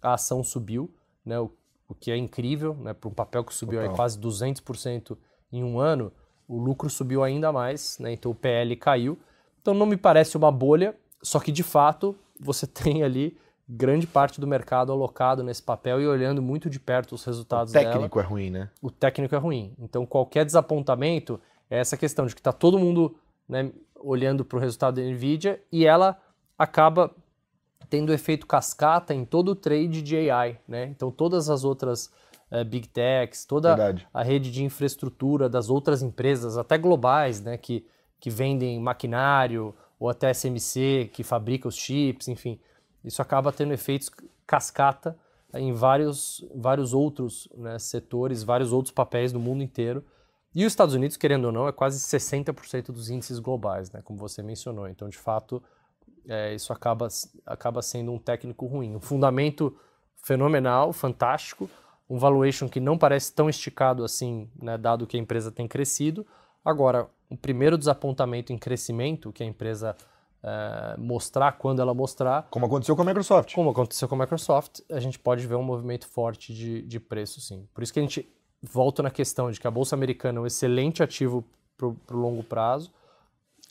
C: a ação subiu, né? O que é incrível, né? Para um papel que subiu aí quase 200% em um ano, o lucro subiu ainda mais, né? Então o PL caiu. Então não me parece uma bolha, só que de fato você tem ali grande parte do mercado alocado nesse papel e olhando muito de perto os resultados dela.
A: O técnico é ruim, né?
C: O técnico é ruim. Então qualquer desapontamento é essa questão de que está todo mundo, né, olhando para o resultado da NVIDIA e ela acaba tendo efeito cascata em todo o trade de AI, né? Então todas as outras Big Techs, toda a rede de infraestrutura das outras empresas, até globais, né, que vendem maquinário, ou até SMC, que fabrica os chips, enfim. Isso acaba tendo efeitos cascata em vários outros, né, setores, vários outros papéis do mundo inteiro. E os Estados Unidos, querendo ou não, é quase 60% dos índices globais, né, como você mencionou. Então, de fato, isso acaba sendo um técnico ruim. Um fundamento fenomenal, fantástico, um valuation que não parece tão esticado assim, né, dado que a empresa tem crescido. Agora, o primeiro desapontamento em crescimento que a empresa mostrar quando ela mostrar...
A: Como aconteceu com a Microsoft.
C: Como aconteceu com a Microsoft, a gente pode ver um movimento forte de preço, sim. Por isso que a gente volta na questão de que a Bolsa Americana é um excelente ativo para o longo prazo.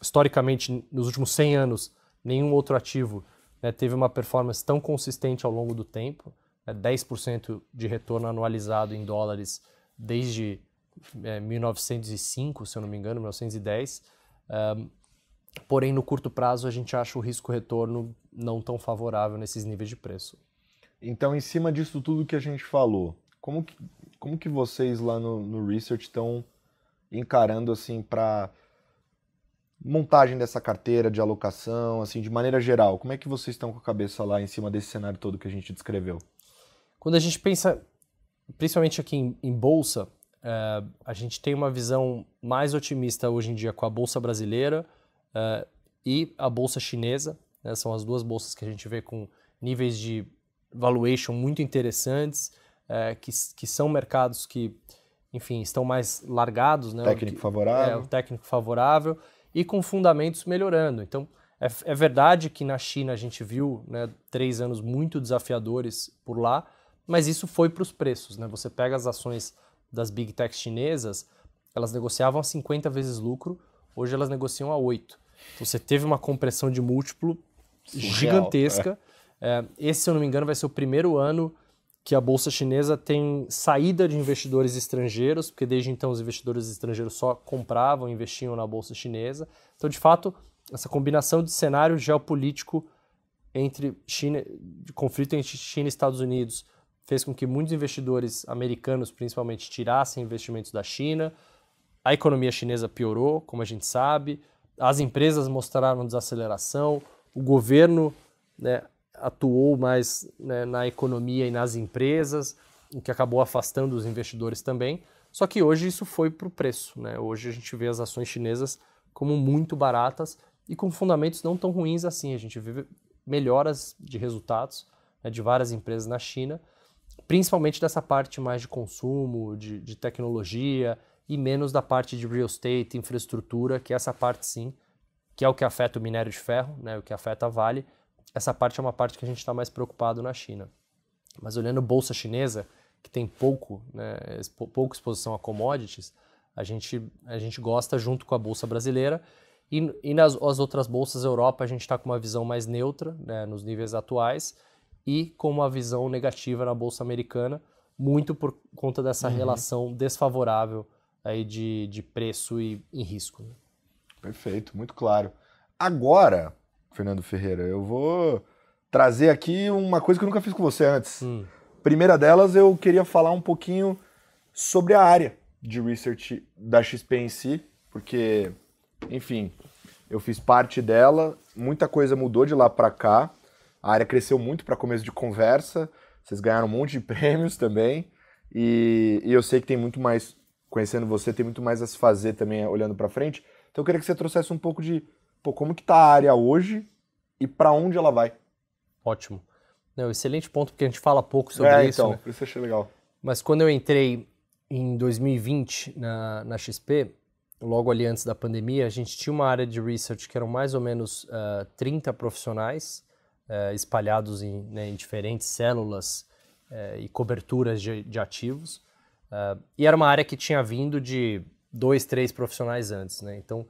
C: Historicamente, nos últimos 100 anos, nenhum outro ativo, né, teve uma performance tão consistente ao longo do tempo. 10% de retorno anualizado em dólares desde 1905, se eu não me engano, 1910. Porém, no curto prazo, a gente acha o risco-retorno não tão favorável nesses níveis de preço.
A: Então, em cima disso tudo que a gente falou, como que vocês lá no Research estão encarando assim para montagem dessa carteira de alocação, assim, de maneira geral? Como é que vocês estão com a cabeça lá em cima desse cenário todo que a gente descreveu?
C: Quando a gente pensa, principalmente aqui em bolsa, a gente tem uma visão mais otimista hoje em dia com a bolsa brasileira e a bolsa chinesa, né? São as duas bolsas que a gente vê com níveis de valuation muito interessantes, que são mercados que, enfim, estão mais largados, né?
A: Técnico favorável.
C: O técnico favorável e com fundamentos melhorando. Então, é verdade que na China a gente viu, né, 3 anos muito desafiadores por lá, mas isso foi para os preços, né? Você pega as ações das Big Techs chinesas, elas negociavam a 50 vezes lucro, hoje elas negociam a 8. Então você teve uma compressão de múltiplo gigantesca. Esse, se eu não me engano, vai ser o primeiro ano que a bolsa chinesa tem saída de investidores estrangeiros, porque desde então os investidores estrangeiros só compravam e investiam na bolsa chinesa. Então, de fato, essa combinação de cenário geopolítico de conflito entre China e Estados Unidos, fez com que muitos investidores americanos, principalmente, tirassem investimentos da China. A economia chinesa piorou, como a gente sabe. As empresas mostraram desaceleração. O governo, né, atuou mais, né, na economia e nas empresas, o que acabou afastando os investidores também. Só que hoje isso foi para o preço, né? Hoje a gente vê as ações chinesas como muito baratas e com fundamentos não tão ruins assim. A gente vê melhoras de resultados, né, de várias empresas na China, principalmente dessa parte mais de consumo, de tecnologia e menos da parte de real estate, infraestrutura, que essa parte sim, que é o que afeta o minério de ferro, né, o que afeta a Vale. Essa parte é uma parte que a gente está mais preocupado na China. Mas olhando bolsa chinesa, que tem pouca exposição a commodities, a gente gosta junto com a bolsa brasileira. E nas as outras bolsas da Europa, a gente está com uma visão mais neutra, né, nos níveis atuais, e com uma visão negativa na bolsa americana, muito por conta dessa relação desfavorável aí de preço e risco. Né?
A: Perfeito, muito claro. Agora, Fernando Ferreira, eu vou trazer aqui uma coisa que eu nunca fiz com você antes. Primeira delas, eu queria falar um pouquinho sobre a área de research da XP em si, porque, enfim, eu fiz parte dela, muita coisa mudou de lá para cá, a área cresceu muito para começo de conversa, vocês ganharam um monte de prêmios também, e eu sei que tem muito mais, conhecendo você, tem muito mais a se fazer também olhando para frente, então eu queria que você trouxesse um pouco de como que tá a área hoje e para onde ela vai.
C: Ótimo. Não, excelente ponto, porque a gente fala pouco sobre isso.
A: Então,
C: né?
A: por isso eu achei legal.
C: Mas quando eu entrei em 2020 na XP, logo ali antes da pandemia, a gente tinha uma área de research que eram mais ou menos 30 profissionais espalhados em diferentes células e coberturas de ativos. E era uma área que tinha vindo de 2, 3 profissionais antes. Né? Então,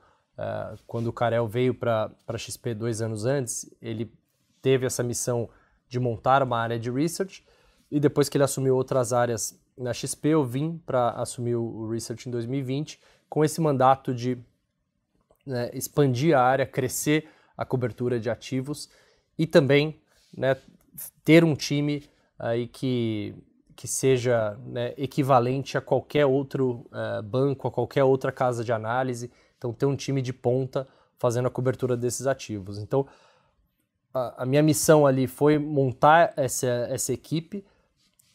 C: quando o Karel veio para a XP 2 anos antes, ele teve essa missão de montar uma área de research, e depois que ele assumiu outras áreas na XP, eu vim para assumir o research em 2020, com esse mandato de expandir a área, crescer a cobertura de ativos e também ter um time aí que seja equivalente a qualquer outro banco, a qualquer outra casa de análise. Então, ter um time de ponta fazendo a cobertura desses ativos. Então, a minha missão ali foi montar essa equipe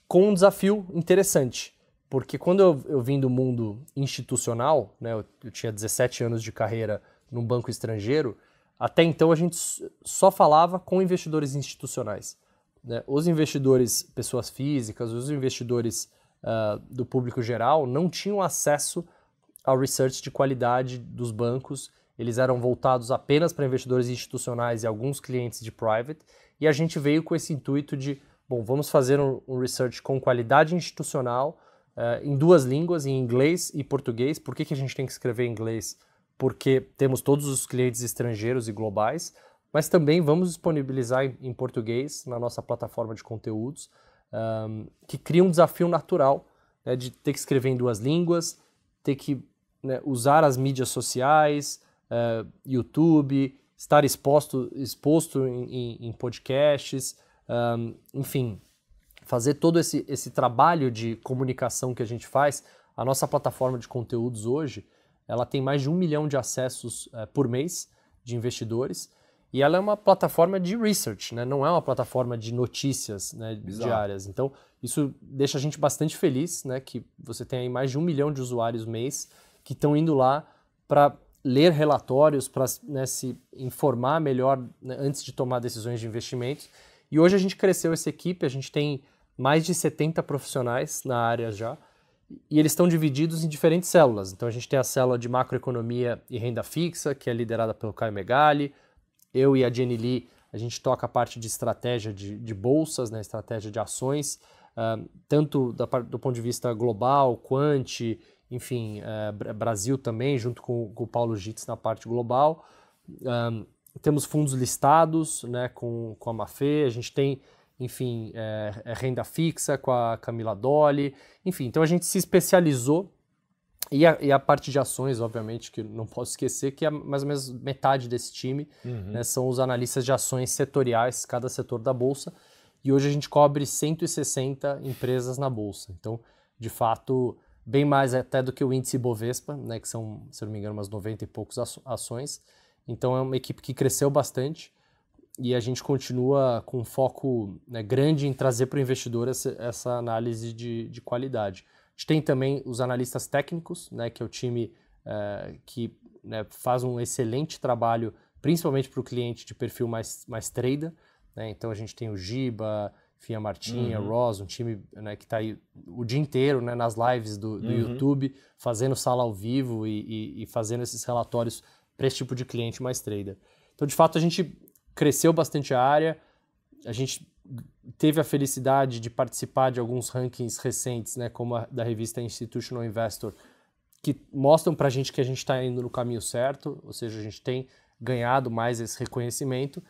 C: com um desafio interessante, porque quando eu vim do mundo institucional, né, eu tinha 17 anos de carreira num banco estrangeiro, até então a gente só falava com investidores institucionais. Né? Os investidores, pessoas físicas, os investidores do público geral não tinham acesso ao research de qualidade dos bancos. Eles eram voltados apenas para investidores institucionais e alguns clientes de private, e a gente veio com esse intuito de, vamos fazer um research com qualidade institucional, em 2 línguas, em inglês e português. Por que a gente tem que escrever em inglês? Porque temos todos os clientes estrangeiros e globais, mas também vamos disponibilizar em português na nossa plataforma de conteúdos, que cria um desafio natural de ter que escrever em 2 línguas, ter que usar as mídias sociais, YouTube, estar exposto em podcasts, enfim, fazer todo esse trabalho de comunicação que a gente faz. A nossa plataforma de conteúdos hoje, ela tem mais de 1 milhão de acessos por mês de investidores, e ela é uma plataforma de research, né? Não é uma plataforma de notícias diárias. Então, isso deixa a gente bastante feliz, né? Que você tem aí mais de 1 milhão de usuários mês que estão indo lá para ler relatórios, para se informar melhor antes de tomar decisões de investimentos. E hoje a gente cresceu essa equipe, a gente tem mais de 70 profissionais na área já, e eles estão divididos em diferentes células. Então a gente tem a célula de macroeconomia e renda fixa, que é liderada pelo Caio Megali. Eu e a Jenny Lee, a gente toca a parte de estratégia de bolsas, estratégia de ações, tanto do ponto de vista global, quant, enfim, Brasil também, junto com o Paulo Gitz na parte global. Temos fundos listados com a Mafê, a gente tem, enfim, renda fixa com a Camila Dolly, enfim, então a gente se especializou. E a parte de ações, obviamente, que não posso esquecer, que é mais ou menos metade desse time, são os analistas de ações setoriais, cada setor da Bolsa, e hoje a gente cobre 160 empresas na Bolsa. Então, de fato, bem mais até do que o índice Bovespa, que são, se não me engano, umas 90 e poucos ações. Então, é uma equipe que cresceu bastante, e a gente continua com um foco grande em trazer para o investidor essa análise de qualidade. A gente tem também os analistas técnicos, que é o time que faz um excelente trabalho, principalmente para o cliente de perfil mais trader. Então a gente tem o Giba, enfim, a Martinha, o Ross, um time que está aí o dia inteiro nas lives do YouTube, fazendo sala ao vivo e fazendo esses relatórios para esse tipo de cliente mais trader. Então, de fato, a gente cresceu bastante a área, a gente teve a felicidade de participar de alguns rankings recentes, como a da revista Institutional Investor, que mostram para a gente que a gente está indo no caminho certo, ou seja, a gente tem ganhado mais esse reconhecimento,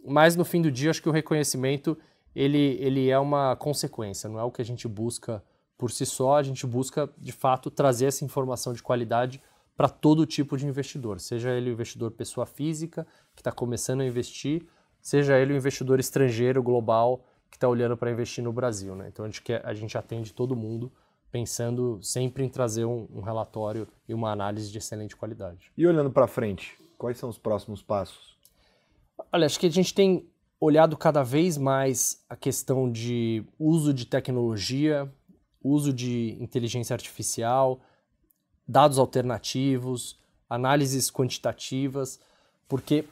C: mas no fim do dia acho que o reconhecimento ele é uma consequência, não é o que a gente busca por si só, a gente busca, de fato, trazer essa informação de qualidade para todo tipo de investidor, seja ele o investidor pessoa física, que está começando a investir, seja ele o investidor estrangeiro, global, que está olhando para investir no Brasil, né? Então a gente atende todo mundo, pensando sempre em trazer um relatório e uma análise de excelente qualidade.
A: E olhando para frente, quais são os próximos passos?
C: Olha, acho que a gente tem olhado cada vez mais a questão de uso de tecnologia, uso de inteligência artificial, dados alternativos, análises quantitativas, porque,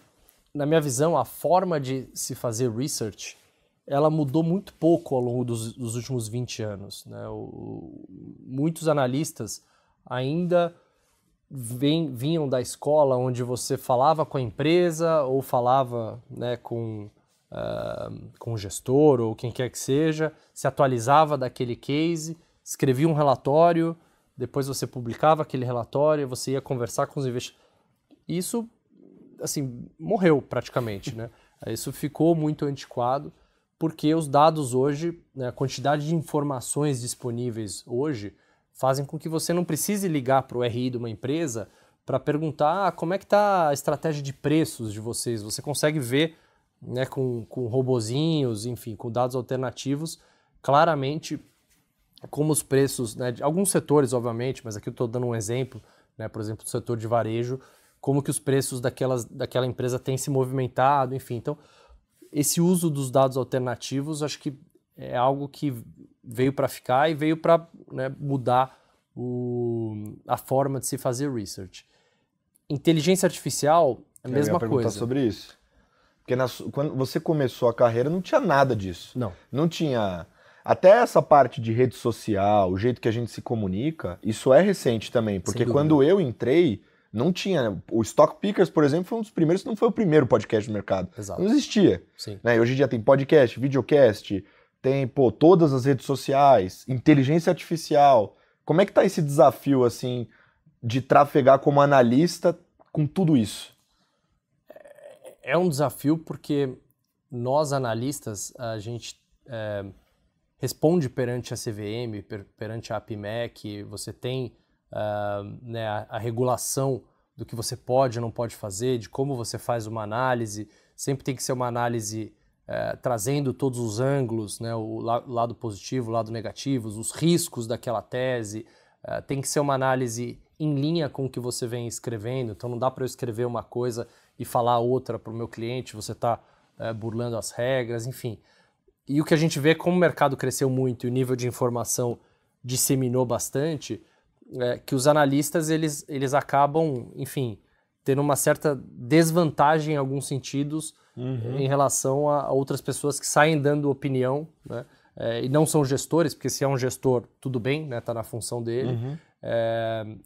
C: na minha visão, a forma de se fazer research, ela mudou muito pouco ao longo dos últimos 20 anos. Né? Muitos analistas ainda vinham da escola onde você falava com a empresa ou falava, né, com o gestor ou quem quer que seja, se atualizava daquele case, escrevia um relatório, depois você publicava aquele relatório, você ia conversar com os investidores. Isso, assim, morreu praticamente, né? Isso ficou muito antiquado, porque os dados hoje, né, a quantidade de informações disponíveis hoje, fazem com que você não precise ligar para o RI de uma empresa para perguntar como é que está a estratégia de preços de vocês. Você consegue ver, né, com robozinhos, enfim, com dados alternativos, claramente como os preços, né, de alguns setores, obviamente, mas aqui eu estou dando um exemplo, né, por exemplo, do setor de varejo, como que os preços daquela empresa têm se movimentado, enfim. Então, esse uso dos dados alternativos, acho que é algo que veio para ficar e veio para, né, mudar a forma de se fazer research. Inteligência artificial, a mesma coisa. Eu ia
A: perguntar sobre isso. Porque quando você começou a carreira, não tinha nada disso. Não tinha... Até essa parte de rede social, o jeito que a gente se comunica, isso é recente também. Porque quando eu entrei, não tinha... O Stock Pickers, por exemplo, foi um dos primeiros, não foi o primeiro podcast do mercado.
C: Exato.
A: Não existia.
C: Sim.
A: Né? E hoje em dia tem podcast, videocast, tem, todas as redes sociais, inteligência artificial. Como é que tá esse desafio, assim, de trafegar como analista com tudo isso?
C: É um desafio porque nós, analistas, a gente responde perante a CVM, perante a APMEC, você tem né, a regulação do que você pode ou não pode fazer, de como você faz uma análise. Sempre tem que ser uma análise trazendo todos os ângulos, né, o lado positivo, o lado negativo, os riscos daquela tese. Tem que ser uma análise em linha com o que você vem escrevendo, então não dá para eu escrever uma coisa e falar outra para o meu cliente, você está burlando as regras, enfim. E o que a gente vê, como o mercado cresceu muito e o nível de informação disseminou bastante, que os analistas eles acabam, enfim, tendo uma certa desvantagem em alguns sentidos em relação a outras pessoas que saem dando opinião, né? E não são gestores, porque se é um gestor, tudo bem, né, tá na função dele,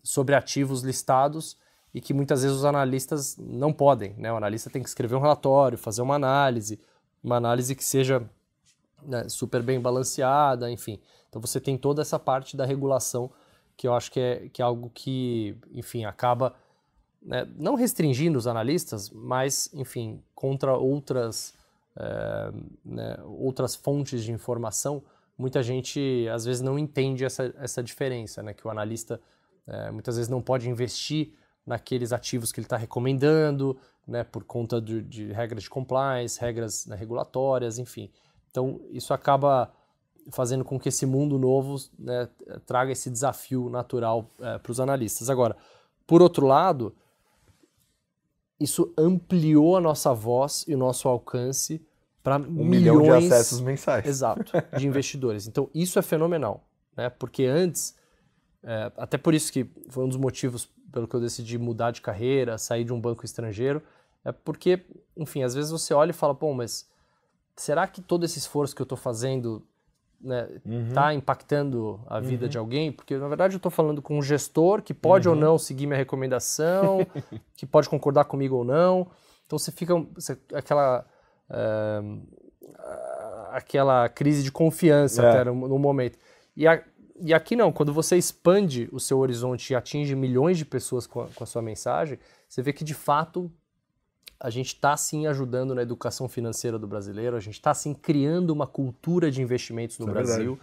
C: sobre ativos listados e que muitas vezes os analistas não podem, né? O analista tem que escrever um relatório, fazer uma análise que seja, né, super bem balanceada, enfim. Então você tem toda essa parte da regulação que eu acho que é algo que, enfim, acaba, né, não restringindo os analistas, mas, enfim, contra outras fontes de informação. Muita gente, às vezes, não entende essa diferença, né? Que o analista, muitas vezes, não pode investir naqueles ativos que ele está recomendando, né? Por conta de regras de compliance, regras, né, regulatórias, enfim. Então, isso acaba fazendo com que esse mundo novo, né, traga esse desafio natural para os analistas. Agora, por outro lado, isso ampliou a nossa voz e o nosso alcance para milhões
A: de acessos mensais.
C: Exato, de investidores. Então, isso é fenomenal, né? Porque antes, até por isso que foi um dos motivos pelo que eu decidi mudar de carreira, sair de um banco estrangeiro, é porque, enfim, às vezes você olha e fala, pô, mas será que todo esse esforço que eu estou fazendo, né, tá impactando a vida de alguém? Porque, na verdade, eu estou falando com um gestor que pode ou não seguir minha recomendação, que pode concordar comigo ou não. Então, você fica aquela crise de confiança até no momento. E aqui não, quando você expande o seu horizonte e atinge milhões de pessoas com a sua mensagem, você vê que, de fato, a gente está, sim, ajudando na educação financeira do brasileiro, a gente está, sim, criando uma cultura de investimentos no Brasil,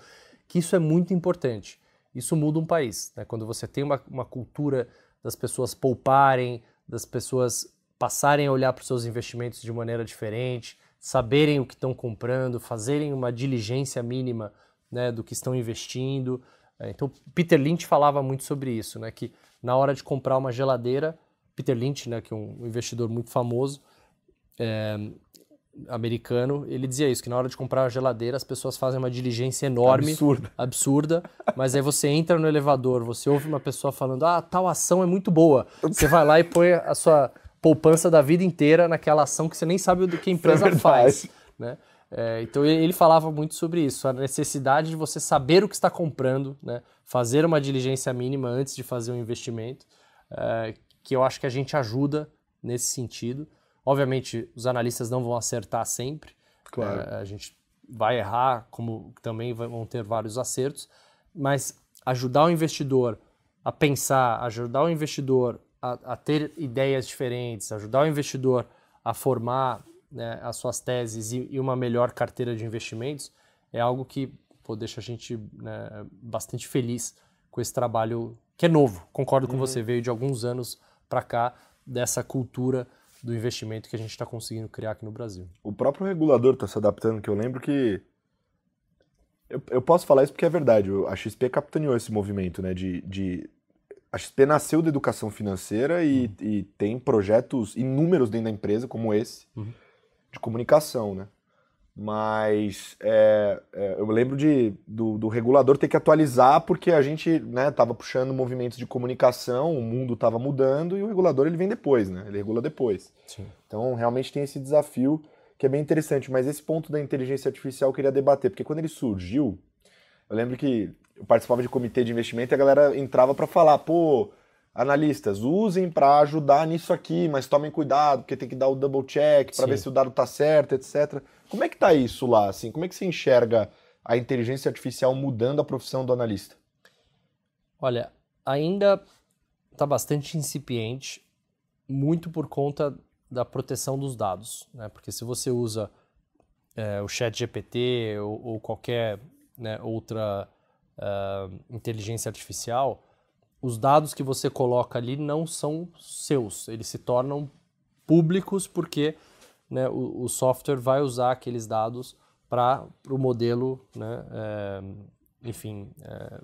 C: que isso é muito importante. Isso muda um país, né? Quando você tem uma cultura das pessoas pouparem, das pessoas passarem a olhar para os seus investimentos de maneira diferente, saberem o que estão comprando, fazerem uma diligência mínima, né, do que estão investindo. Então, Peter Lynch falava muito sobre isso, né, que na hora de comprar uma geladeira, Peter Lynch, né, que é um investidor muito famoso, americano, ele dizia isso, que na hora de comprar uma geladeira as pessoas fazem uma diligência enorme, absurda, mas aí você entra no elevador, você ouve uma pessoa falando, tal ação é muito boa, você vai lá e põe a sua poupança da vida inteira naquela ação que você nem sabe do que a empresa faz, né? Então ele falava muito sobre isso, a necessidade de você saber o que está comprando, né? Fazer uma diligência mínima antes de fazer um investimento, que eu acho que a gente ajuda nesse sentido. Obviamente, os analistas não vão acertar sempre,
A: claro.
C: A gente vai errar, como também vão ter vários acertos, mas ajudar o investidor a pensar, ajudar o investidor a ter ideias diferentes, ajudar o investidor a formar, né, as suas teses e uma melhor carteira de investimentos, é algo que deixa a gente, né, bastante feliz com esse trabalho que é novo. Concordo com você, veio de alguns anos para cá, dessa cultura do investimento que a gente está conseguindo criar aqui no Brasil.
A: O próprio regulador está se adaptando, que eu lembro que... Eu posso falar isso porque é verdade, a XP capitaneou esse movimento, né, A XP nasceu da educação financeira e tem projetos inúmeros dentro da empresa, como esse, de comunicação, né? Mas eu lembro do regulador ter que atualizar porque a gente, né, estava puxando movimentos de comunicação, o mundo estava mudando e o regulador ele vem depois, né? Ele regula depois.
C: Sim.
A: Então realmente tem esse desafio que é bem interessante, mas esse ponto da inteligência artificial eu queria debater, porque quando ele surgiu, eu lembro que eu participava de comitê de investimento e a galera entrava para falar, analistas, usem para ajudar nisso aqui, mas tomem cuidado, porque tem que dar o double check para ver se o dado está certo, etc. Como é que está isso lá? Assim? Como é que você enxerga a inteligência artificial mudando a profissão do analista?
C: Olha, ainda está bastante incipiente, muito por conta da proteção dos dados, né? Porque se você usa o ChatGPT ou qualquer, né, outra inteligência artificial, os dados que você coloca ali não são seus, eles se tornam públicos porque, né, o software vai usar aqueles dados para o modelo, né,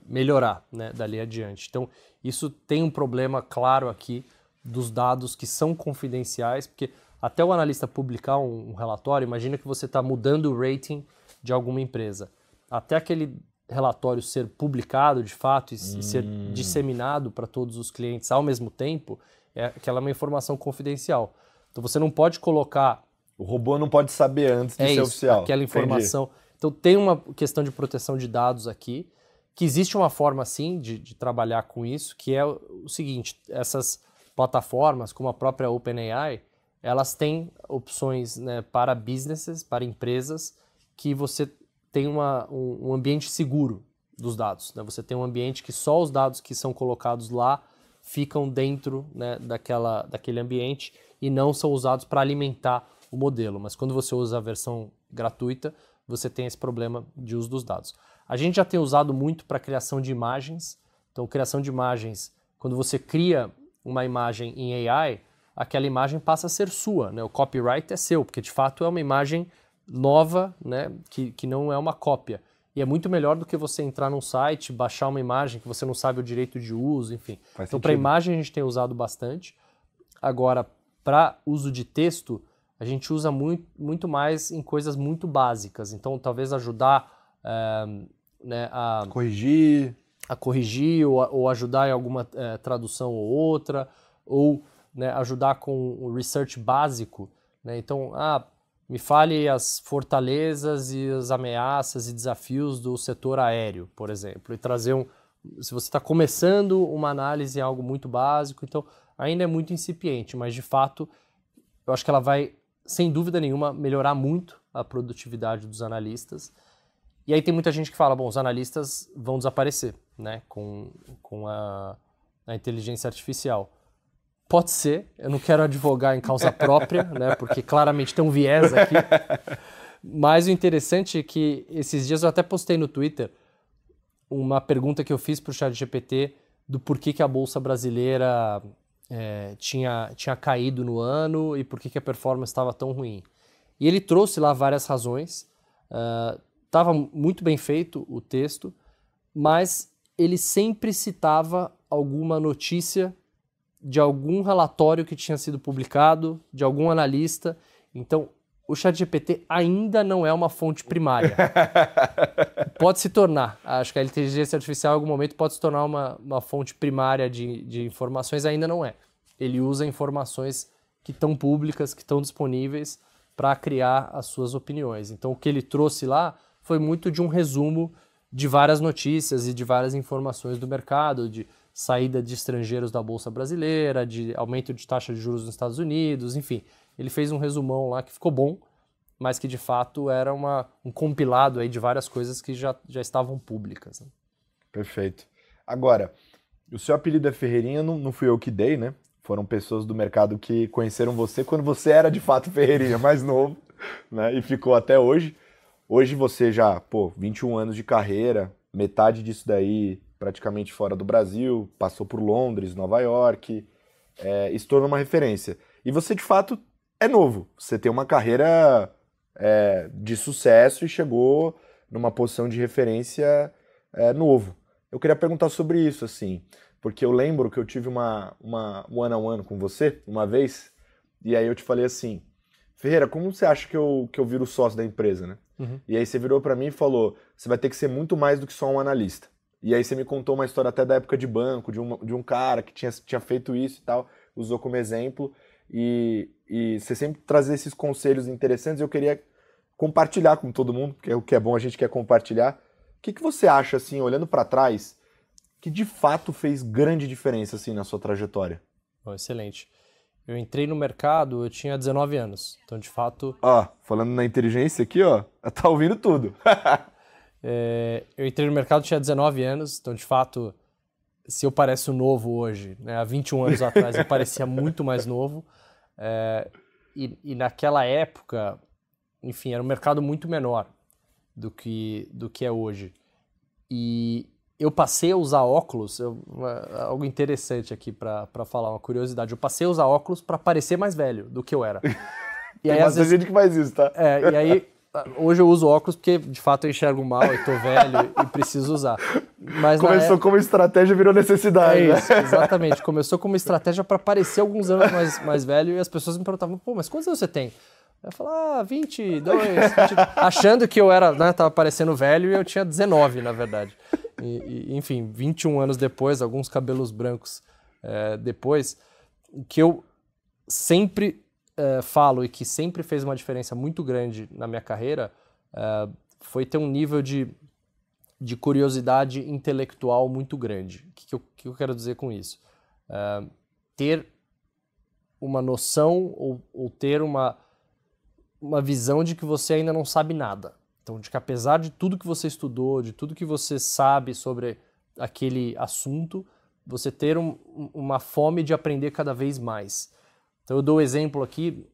C: melhorar, né, dali adiante. Então, isso tem um problema claro aqui dos dados que são confidenciais, porque até o analista publicar um relatório, imagina que você está mudando o rating de alguma empresa. Até aquele relatório ser publicado de fato e ser disseminado para todos os clientes ao mesmo tempo, aquela é uma informação confidencial. Então você não pode colocar...
A: O robô não pode saber antes de ser oficial.
C: Aquela informação. Entendi. Então tem uma questão de proteção de dados aqui, que existe uma forma sim de trabalhar com isso, que é o seguinte, essas plataformas, como a própria OpenAI, elas têm opções, né, para businesses, para empresas, que você tem um ambiente seguro dos dados, né? Você tem um ambiente que só os dados que são colocados lá ficam dentro, né, daquele ambiente e não são usados para alimentar o modelo. Mas quando você usa a versão gratuita, você tem esse problema de uso dos dados. A gente já tem usado muito para criação de imagens. Então, criação de imagens, quando você cria uma imagem em AI, aquela imagem passa a ser sua, né? O copyright é seu, porque de fato é uma imagem nova, né, que não é uma cópia. E é muito melhor do que você entrar num site, baixar uma imagem que você não sabe o direito de uso, enfim. Então, para imagem a gente tem usado bastante. Agora, para uso de texto, a gente usa muito mais em coisas muito básicas. Então, talvez ajudar, né, a corrigir ou ajudar em alguma tradução ou outra, ou, né, ajudar com o research básico, né? Então, me fale as fortalezas e as ameaças e desafios do setor aéreo, por exemplo, e trazer se você está começando uma análise em algo muito básico, então ainda é muito incipiente, mas de fato eu acho que ela vai, sem dúvida nenhuma, melhorar muito a produtividade dos analistas. E aí tem muita gente que fala, os analistas vão desaparecer, né, com a inteligência artificial. Pode ser, eu não quero advogar em causa própria, né, porque claramente tem um viés aqui, mas o interessante é que esses dias eu até postei no Twitter, uma pergunta que eu fiz para o ChatGPT do porquê que a Bolsa Brasileira tinha caído no ano e por que a performance estava tão ruim. E ele trouxe lá várias razões, estava muito bem feito o texto, mas ele sempre citava alguma notícia de algum relatório que tinha sido publicado, de algum analista. Então, o ChatGPT ainda não é uma fonte primária. Pode se tornar. Acho que a inteligência artificial, em algum momento, pode se tornar uma fonte primária de informações, ainda não é. Ele usa informações que estão públicas, que estão disponíveis para criar as suas opiniões. Então, o que ele trouxe lá foi muito de um resumo de várias notícias e de várias informações do mercado, de saída de estrangeiros da Bolsa Brasileira, de aumento de taxa de juros nos Estados Unidos, enfim. Ele fez um resumão lá que ficou bom, mas que de fato era um compilado aí de várias coisas que já estavam públicas. Né?
A: Perfeito. Agora, o seu apelido é Ferreirinha, não fui eu que dei, né? Foram pessoas do mercado que conheceram você quando você era de fato Ferreirinha, mais novo, né? E ficou até hoje. Hoje você já, 21 anos de carreira, metade disso daí praticamente fora do Brasil, passou por Londres, Nova York, se tornou uma referência. E você, de fato, é novo. Você tem uma carreira de sucesso e chegou numa posição de referência novo. Eu queria perguntar sobre isso, assim, porque eu lembro que eu tive uma one-on-one com você uma vez, e aí eu te falei assim, Ferreira, como você acha que eu viro sócio da empresa, né?
C: Uhum.
A: E aí você virou para mim e falou, você vai ter que ser muito mais do que só um analista. E aí você me contou uma história até da época de banco, de um cara que tinha feito isso e tal, usou como exemplo, e você sempre trazia esses conselhos interessantes, eu queria compartilhar com todo mundo, porque o que é bom a gente quer compartilhar. O que você acha, assim, olhando para trás, que de fato fez grande diferença, assim, na sua trajetória?
C: Bom, excelente. Eu entrei no mercado, eu tinha 19 anos, então de fato...
A: Falando na inteligência aqui, tá ouvindo tudo.
C: Eu entrei no mercado, tinha 19 anos, então de fato, se eu pareço novo hoje, né, há 21 anos atrás eu parecia muito mais novo, e naquela época, enfim, era um mercado muito menor do que é hoje. E eu passei a usar óculos, algo interessante aqui para falar, uma curiosidade, eu passei a usar óculos para parecer mais velho do que eu era.
A: E aí, às vezes, gente que faz isso, tá?
C: E aí, hoje eu uso óculos porque, de fato, eu enxergo mal, eu tô velho e preciso usar. Mas
A: começou como estratégia, virou necessidade.
C: Isso, exatamente. Começou como estratégia para parecer alguns anos mais velho e as pessoas me perguntavam, mas quantos anos você tem? Eu falava, 22, 22, achando que eu tava parecendo velho e eu tinha 19, na verdade. Enfim, 21 anos depois, alguns cabelos brancos depois, que eu sempre falo e que sempre fez uma diferença muito grande na minha carreira, foi ter um nível de curiosidade intelectual muito grande. O que eu quero dizer com isso? Ter uma noção ou ter uma visão de que você ainda não sabe nada. Então, de que apesar de tudo que você estudou, de tudo que você sabe sobre aquele assunto, você ter uma fome de aprender cada vez mais. Então, eu dou o exemplo aqui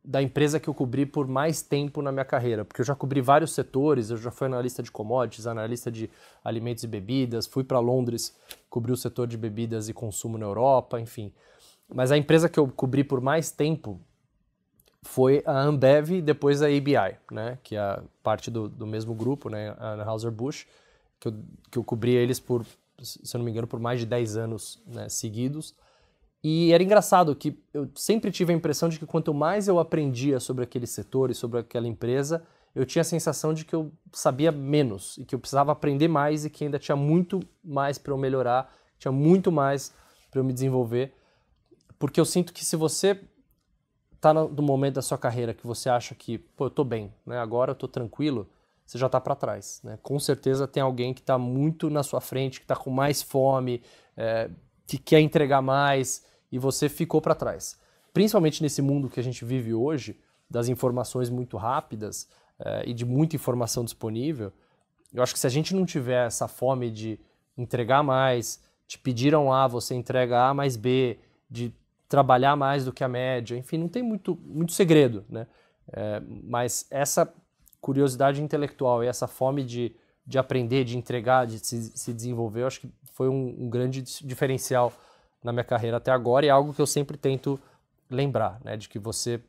C: da empresa que eu cobri por mais tempo na minha carreira, porque eu já cobri vários setores, eu já fui analista de commodities, analista de alimentos e bebidas, fui para Londres, cobri o setor de bebidas e consumo na Europa, enfim. Mas a empresa que eu cobri por mais tempo foi a Ambev e depois a ABI, né, que é parte do mesmo grupo, né, a Anheuser-Busch, que eu cobri eles por, se eu não me engano, por mais de 10 anos, né, seguidos. E era engraçado que eu sempre tive a impressão de que quanto mais eu aprendia sobre aquele setor e sobre aquela empresa, eu tinha a sensação de que eu sabia menos e que eu precisava aprender mais e que ainda tinha muito mais para eu melhorar, tinha muito mais para eu me desenvolver. Porque eu sinto que se você está no momento da sua carreira que você acha que, eu tô bem, né? Agora eu tô tranquilo, você já tá para trás, né? Com certeza tem alguém que está muito na sua frente, que está com mais fome, que quer entregar mais e você ficou para trás. Principalmente nesse mundo que a gente vive hoje, das informações muito rápidas e de muita informação disponível, eu acho que se a gente não tiver essa fome de entregar mais, te pediram A, você entrega A mais B, de trabalhar mais do que a média, enfim, não tem muito segredo, né? Mas essa curiosidade intelectual e essa fome de de aprender, de entregar, de se desenvolver, eu acho que foi um grande diferencial na minha carreira até agora, e é algo que eu sempre tento lembrar, né, de que você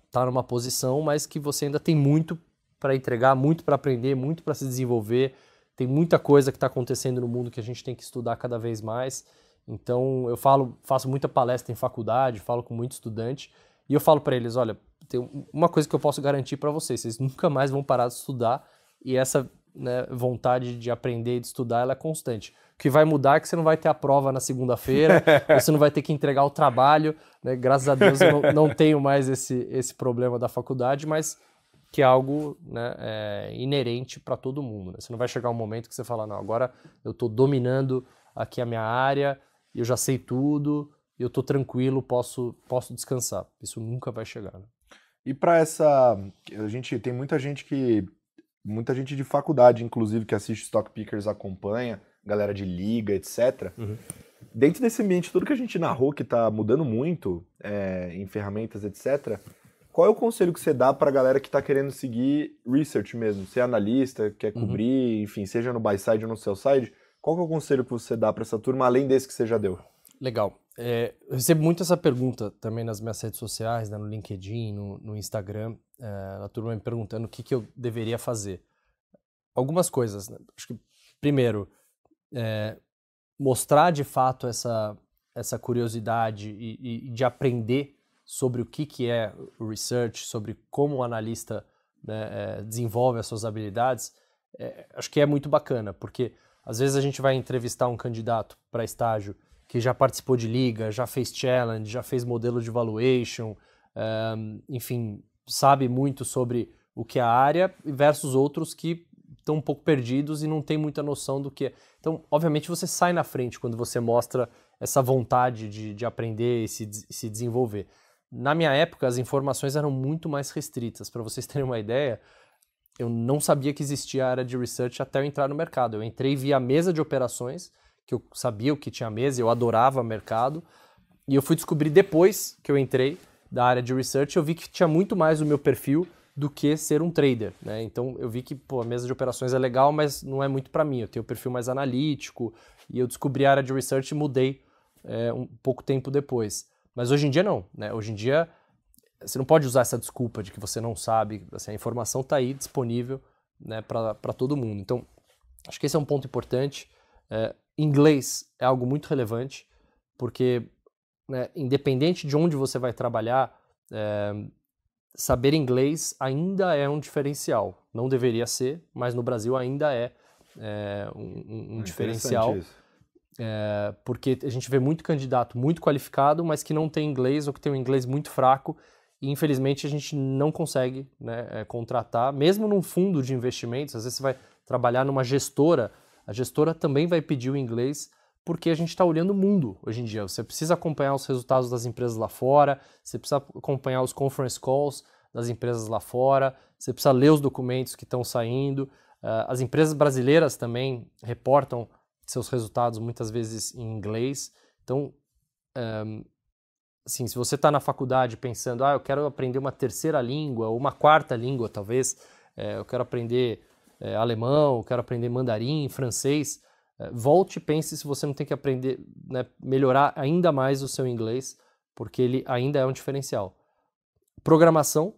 C: está numa posição, mas que você ainda tem muito para entregar, muito para aprender, muito para se desenvolver, tem muita coisa que está acontecendo no mundo que a gente tem que estudar cada vez mais. Então eu faço muita palestra em faculdade, falo com muito estudante, e eu falo para eles, olha, tem uma coisa que eu posso garantir para vocês nunca mais vão parar de estudar, e essa, né, vontade de aprender e de estudar, ela é constante. O que vai mudar é que você não vai ter a prova na segunda-feira, você não vai ter que entregar o trabalho, né? Graças a Deus eu não tenho mais esse problema da faculdade, mas que é algo, né, inerente para todo mundo. Né? Você não vai chegar um momento que você fala, não, agora eu estou dominando aqui a minha área, eu já sei tudo, eu estou tranquilo, posso descansar. Isso nunca vai chegar. Né?
A: E para tem muita gente de faculdade, inclusive, que assiste Stock Pickers, acompanha, galera de liga, etc.
C: Uhum.
A: Dentro desse ambiente, tudo que a gente narrou, que está mudando muito em ferramentas, etc., qual é o conselho que você dá para a galera que está querendo seguir research mesmo? Ser analista, quer cobrir, enfim, seja no buy side ou no sell side, qual que é o conselho que você dá para essa turma, além desse que você já deu?
C: Legal. Eu recebo muito essa pergunta também nas minhas redes sociais, né, no LinkedIn, no Instagram, a turma me perguntando o que eu deveria fazer. Algumas coisas, né? Acho que, primeiro, mostrar de fato essa curiosidade e de aprender sobre o que é o research, sobre como o analista, né, desenvolve as suas habilidades, acho que é muito bacana, porque às vezes a gente vai entrevistar um candidato para estágio que já participou de liga, já fez challenge, já fez modelo de valuation, enfim, sabe muito sobre o que é a área, versus outros que estão um pouco perdidos e não tem muita noção do que é. Então, obviamente, você sai na frente quando você mostra essa vontade de aprender e se desenvolver. Na minha época, as informações eram muito mais restritas. Para vocês terem uma ideia, eu não sabia que existia a área de research até eu entrar no mercado. Eu entrei via mesa de operações, que eu sabia o que tinha mesa, eu adorava mercado, e eu fui descobrir depois que eu entrei da área de research, eu vi que tinha muito mais o meu perfil do que ser um trader, né? Então eu vi que a mesa de operações é legal, mas não é muito para mim. Eu tenho um perfil mais analítico, e eu descobri a área de research e mudei um pouco tempo depois. Mas hoje em dia não, né? Hoje em dia você não pode usar essa desculpa de que você não sabe, assim, a informação está aí disponível, né, para todo mundo. Então, acho que esse é um ponto importante. Inglês é algo muito relevante, porque, né, independente de onde você vai trabalhar, saber inglês ainda é um diferencial. Não deveria ser, mas no Brasil ainda é um diferencial.
A: Isso.
C: Porque a gente vê muito candidato muito qualificado, mas que não tem inglês ou que tem um inglês muito fraco, e infelizmente a gente não consegue, né, contratar, mesmo num fundo de investimentos. Às vezes você vai trabalhar numa gestora, a gestora também vai pedir o inglês, porque a gente está olhando o mundo hoje em dia. Você precisa acompanhar os resultados das empresas lá fora, você precisa acompanhar os conference calls das empresas lá fora, você precisa ler os documentos que estão saindo. As empresas brasileiras também reportam seus resultados muitas vezes em inglês. Então, assim, se você está na faculdade pensando, eu quero aprender uma terceira língua, ou uma quarta língua talvez, eu quero aprender alemão, eu quero aprender mandarim, francês, volte e pense se você não tem que aprender, né, melhorar ainda mais o seu inglês, porque ele ainda é um diferencial. Programação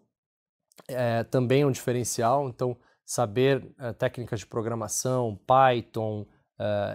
C: também é um diferencial, então saber técnicas de programação, Python,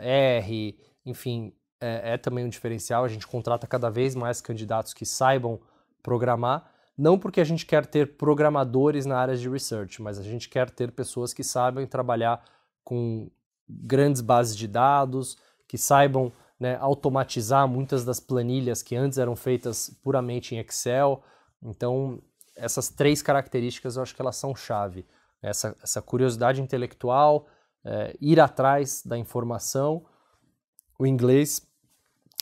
C: R, enfim, é também um diferencial. A gente contrata cada vez mais candidatos que saibam programar, não porque a gente quer ter programadores na área de research, mas a gente quer ter pessoas que saibam trabalhar com grandes bases de dados, que saibam, né, automatizar muitas das planilhas que antes eram feitas puramente em Excel. Então, essas 3 características eu acho que elas são chave. Essa curiosidade intelectual, ir atrás da informação, o inglês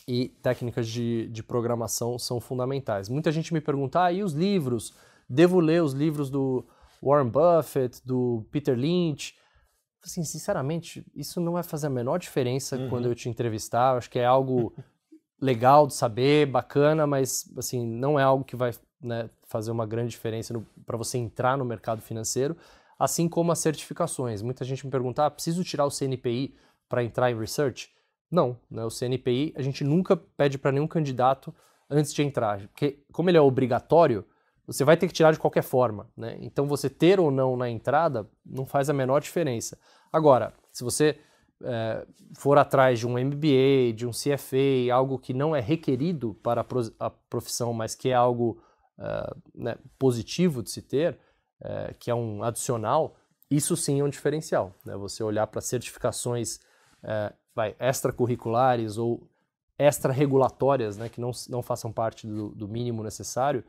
C: e técnicas de programação são fundamentais. Muita gente me pergunta, e os livros? Devo ler os livros do Warren Buffett, do Peter Lynch? Assim, sinceramente, isso não vai fazer a menor diferença quando eu te entrevistar. Eu acho que é algo legal de saber, bacana, mas assim, não é algo que vai, né, fazer uma grande diferença para você entrar no mercado financeiro. assim como as certificações. Muita gente me pergunta, preciso tirar o CNPI para entrar em research? Não, né? O CNPI a gente nunca pede para nenhum candidato antes de entrar, porque como ele é obrigatório, você vai ter que tirar de qualquer forma, né? Então você ter ou não na entrada não faz a menor diferença. Agora, se você for atrás de um MBA, de um CFA, algo que não é requerido para a profissão, mas que é algo né, positivo de se ter, que é um adicional, isso sim é um diferencial, né? Você olhar para certificações extracurriculares ou extra-regulatórias, né, que não façam parte do mínimo necessário,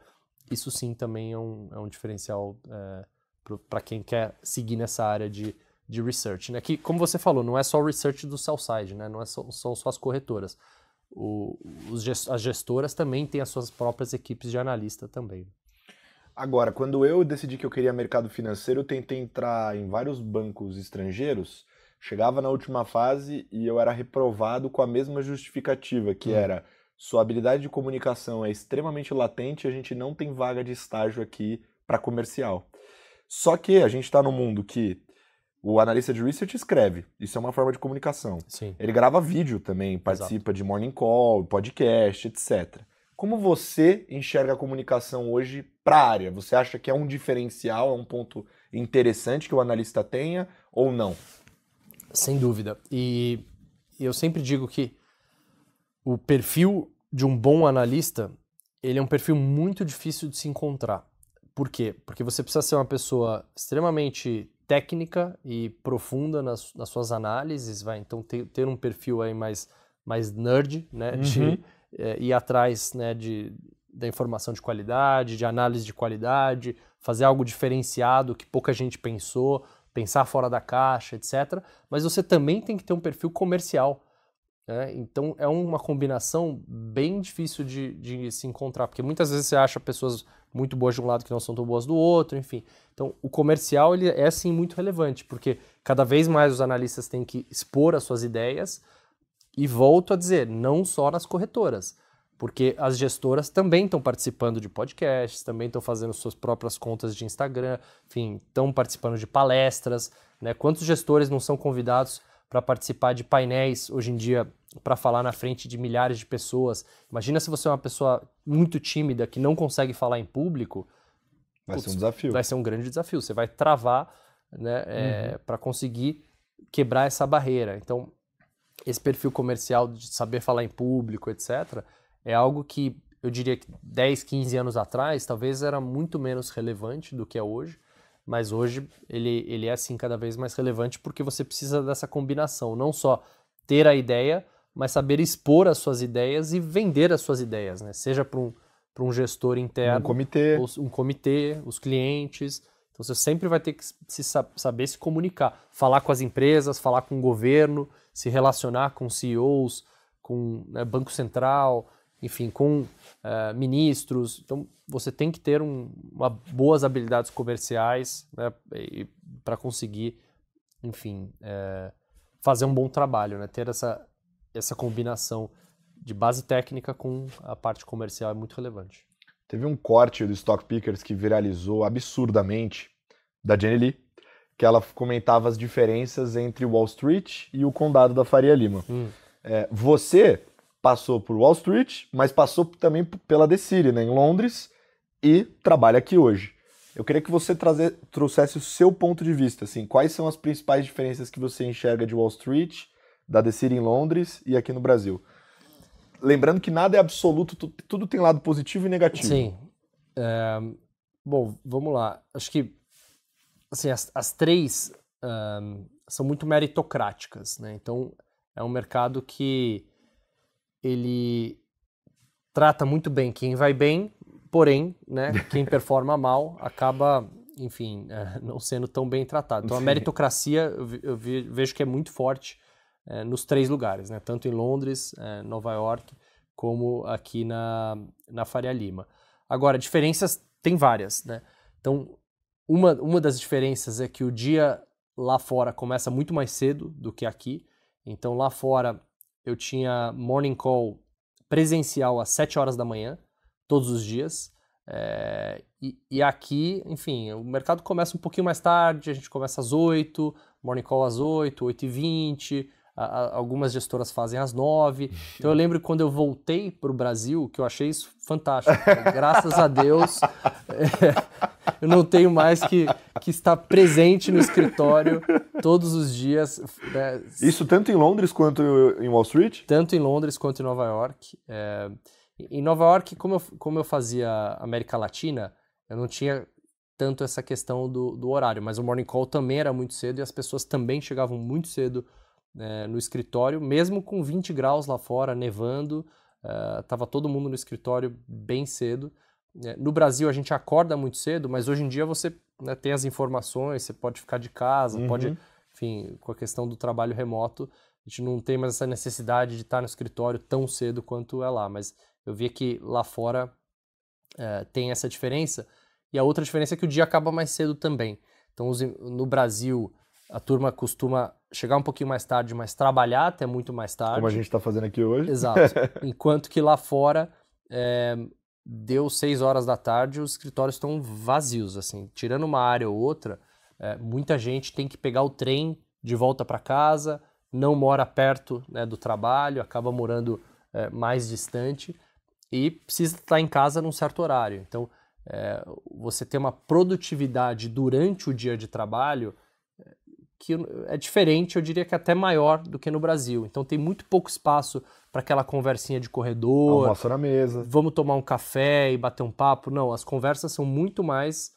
C: isso sim também é um diferencial para quem quer seguir nessa área de research, né? Que, como você falou, não é só o research do sell side, né? Não são só as corretoras. As gestoras também têm as suas próprias equipes de analista também.
A: Agora, quando eu decidi que eu queria mercado financeiro, eu tentei entrar em vários bancos estrangeiros, chegava na última fase e eu era reprovado com a mesma justificativa, que era sua habilidade de comunicação é extremamente latente e a gente não tem vaga de estágio aqui para comercial. Só que a gente está num mundo que o analista de research escreve, isso é uma forma de comunicação.
C: Sim.
A: Ele grava vídeo também, participa de morning call, podcast, etc. Como você enxerga a comunicação hoje para a área? Você acha que é um diferencial, é um ponto interessante que o analista tenha ou não?
C: Sem dúvida. E eu sempre digo que o perfil de um bom analista, ele é um perfil muito difícil de se encontrar. Por quê? Porque você precisa ser uma pessoa extremamente técnica e profunda nas suas análises, então ter um perfil aí mais nerd, né, de ir atrás, né, da informação de qualidade, de análise de qualidade, fazer algo diferenciado que pouca gente pensar fora da caixa, etc. Mas você também tem que ter um perfil comercial, né? Então é uma combinação bem difícil de se encontrar, porque muitas vezes você acha pessoas muito boas de um lado que não são tão boas do outro, enfim. Então o comercial ele é sim muito relevante, porque cada vez mais os analistas têm que expor as suas ideias, e volto a dizer, não só nas corretoras, porque as gestoras também estão participando de podcasts, também estão fazendo suas próprias contas de Instagram, enfim, estão participando de palestras, né? Quantos gestores não são convidados para participar de painéis hoje em dia para falar na frente de milhares de pessoas? Imagina se você é uma pessoa muito tímida que não consegue falar em público.
A: Vai ser um desafio.
C: Vai ser um grande desafio. Você vai travar, né, para conseguir quebrar essa barreira. Então, esse perfil comercial de saber falar em público, etc., é algo que eu diria que 10, 15 anos atrás talvez era muito menos relevante do que é hoje. Mas hoje ele é, sim, cada vez mais relevante porque você precisa dessa combinação. Não só ter a ideia, mas saber expor as suas ideias e vender as suas ideias, né? Seja para um gestor interno, um comitê, os clientes. Então você sempre vai ter que saber se comunicar. Falar com as empresas, falar com o governo, se relacionar com CEOs, com, né, Banco Central, enfim, com ministros. Então, você tem que ter boas habilidades comerciais, né, para conseguir, enfim, fazer um bom trabalho, né? Ter essa combinação de base técnica com a parte comercial é muito relevante.
A: Teve um corte do Stock Pickers que viralizou absurdamente, da Jenny Lee, que ela comentava as diferenças entre Wall Street e o condado da Faria Lima. Você passou por Wall Street, mas passou também pela The City, né, em Londres, e trabalha aqui hoje. Eu queria que você trouxesse o seu ponto de vista, assim, quais são as principais diferenças que você enxerga de Wall Street, da The City em Londres e aqui no Brasil. Lembrando que nada é absoluto, tudo tem lado positivo e negativo.
C: Sim. Bom, vamos lá. Acho que assim, as três são muito meritocráticas, né? Então, é um mercado que ele trata muito bem quem vai bem, porém, né, quem performa mal acaba, enfim, não sendo tão bem tratado. Então, a meritocracia eu vejo que é muito forte nos três lugares, né? Tanto em Londres, Nova York, como aqui na Faria Lima. Agora, diferenças tem várias, né? Então, uma das diferenças é que o dia lá fora começa muito mais cedo do que aqui. Então, lá fora, eu tinha morning call presencial às 7 horas da manhã, todos os dias. E aqui, enfim, o mercado começa um pouquinho mais tarde, a gente começa às 8, morning call às 8, 8h20, algumas gestoras fazem às 9. Então eu lembro que quando eu voltei para o Brasil, que eu achei isso fantástico. Graças a Deus, eu não tenho mais que estar presente no escritório todos os dias.
A: Isso tanto em Londres quanto em Wall Street?
C: Tanto em Londres quanto em Nova York. Em Nova York, como eu fazia América Latina, eu não tinha tanto essa questão do horário, mas o morning call também era muito cedo e as pessoas também chegavam muito cedo no escritório, mesmo com 20 graus lá fora, nevando, estava todo mundo no escritório bem cedo. No Brasil a gente acorda muito cedo, mas hoje em dia você tem as informações, você pode ficar de casa, pode, enfim, com a questão do trabalho remoto, a gente não tem mais essa necessidade de estar no escritório tão cedo quanto é lá, mas eu via que lá fora tem essa diferença, e a outra diferença é que o dia acaba mais cedo também. Então no Brasil a turma costuma chegar um pouquinho mais tarde, mas trabalhar até muito mais tarde.
A: Como a gente está fazendo aqui hoje.
C: Exato. Enquanto que lá fora, deu 6 horas da tarde, os escritórios estão vazios, assim. Tirando uma área ou outra, muita gente tem que pegar o trem de volta para casa, não mora perto, né, do trabalho, acaba morando mais distante e precisa estar em casa num certo horário. Então, você ter uma produtividade durante o dia de trabalho que é diferente, eu diria que até maior do que no Brasil. Então tem muito pouco espaço para aquela conversinha de corredor.
A: Almoço na mesa.
C: Vamos tomar um café e bater um papo. Não, as conversas são muito mais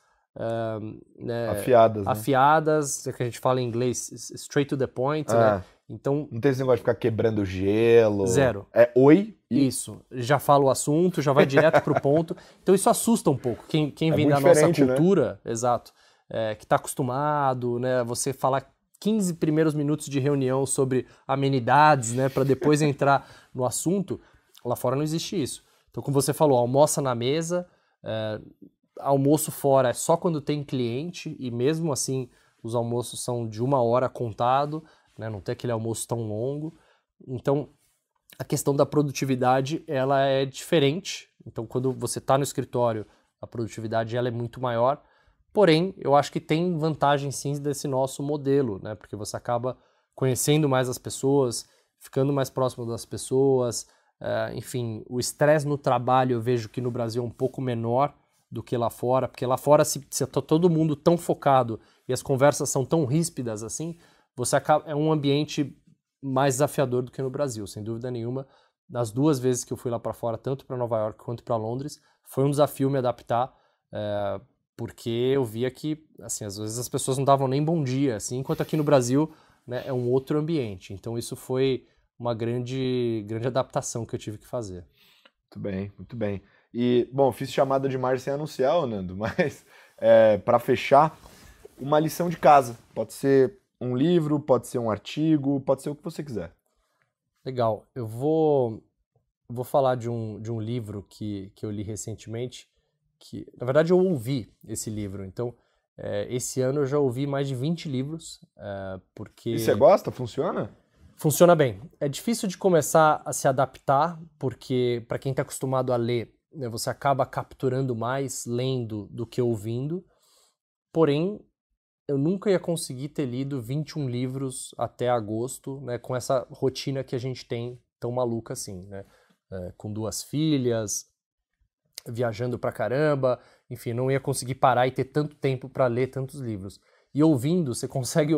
A: afiadas, né?
C: Afiadas, que a gente fala em inglês, straight to the point, né? Então,
A: não tem esse negócio de ficar quebrando gelo.
C: Zero.
A: Oi?
C: Isso. Já fala o assunto, já vai direto pro ponto. Então isso assusta um pouco. Quem vem da nossa cultura, né? Exato, que está acostumado, né? Você falar 15 primeiros minutos de reunião sobre amenidades, né? Para depois entrar no assunto. Lá fora não existe isso. Então, como você falou, almoça na mesa, almoço fora é só quando tem cliente, e mesmo assim os almoços são de 1 hora contado, né? Não tem aquele almoço tão longo. Então, a questão da produtividade, ela é diferente. Então, quando você está no escritório, a produtividade ela é muito maior. Porém, eu acho que tem vantagem sim desse nosso modelo, né? Porque você acaba conhecendo mais as pessoas, ficando mais próximo das pessoas. Enfim, o estresse no trabalho eu vejo que no Brasil é um pouco menor do que lá fora, porque lá fora, se tá todo mundo tão focado e as conversas são tão ríspidas assim, é um ambiente mais desafiador do que no Brasil, sem dúvida nenhuma. Das 2 vezes que eu fui lá para fora, tanto para Nova York quanto para Londres, foi um desafio me adaptar, porque eu via que, assim, às vezes as pessoas não davam nem bom dia, assim, enquanto aqui no Brasil, né, é um outro ambiente. Então isso foi uma grande adaptação que eu tive que fazer.
A: Muito bem, muito bem. E, bom, fiz chamada demais sem anunciar, Nando, mas para fechar, uma lição de casa. Pode ser um livro, pode ser um artigo, pode ser o que você quiser.
C: Legal. Eu vou falar de um livro que eu li recentemente, que, na verdade, eu ouvi esse livro. Então, esse ano eu já ouvi mais de 20 livros, porque...
A: E você gosta? Funciona?
C: Funciona bem. É difícil de começar a se adaptar, porque para quem está acostumado a ler, né, você acaba capturando mais lendo do que ouvindo. Porém, eu nunca ia conseguir ter lido 21 livros até agosto, né, com essa rotina que a gente tem tão maluca assim, né? Com 2 filhas, viajando pra caramba, enfim, não ia conseguir parar e ter tanto tempo para ler tantos livros. E ouvindo, você consegue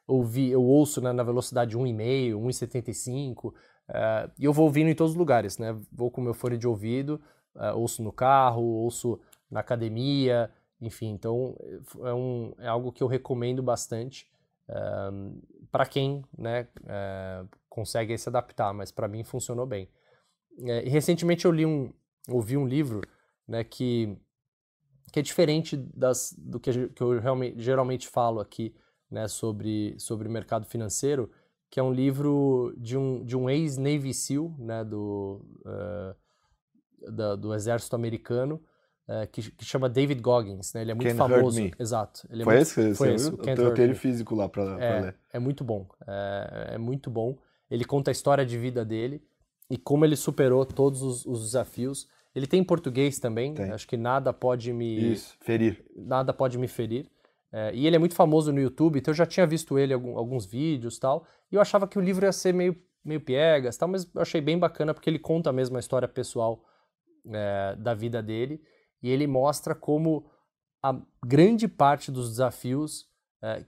C: ouvir, eu ouço, né, na velocidade 1,5, 1,75, e eu vou ouvindo em todos os lugares, né? Vou com meu fone de ouvido, ouço no carro, ouço na academia, enfim, então é algo que eu recomendo bastante para quem, né, consegue se adaptar, mas para mim funcionou bem. E recentemente eu ouvi um livro, né, que é diferente do que eu geralmente falo aqui, né, sobre mercado financeiro, que é um livro de um ex-Navy SEAL, né, do exército americano, que chama David Goggins, né? Ele é muito famoso. Exato. Ele
A: foi esse?
C: Eu
A: tenho ele físico lá para ler.
C: É muito bom. É muito bom. Ele conta a história de vida dele e como ele superou todos os desafios. Ele tem em português também,
A: Tem.
C: acho que nada pode me...
A: Isso, ferir.
C: Nada pode me ferir. E ele é muito famoso no YouTube, então eu já tinha visto ele em alguns vídeos e tal, e eu achava que o livro ia ser meio piegas, tal, mas eu achei bem bacana porque ele conta mesmo a história pessoal da vida dele, e ele mostra como a grande parte dos desafios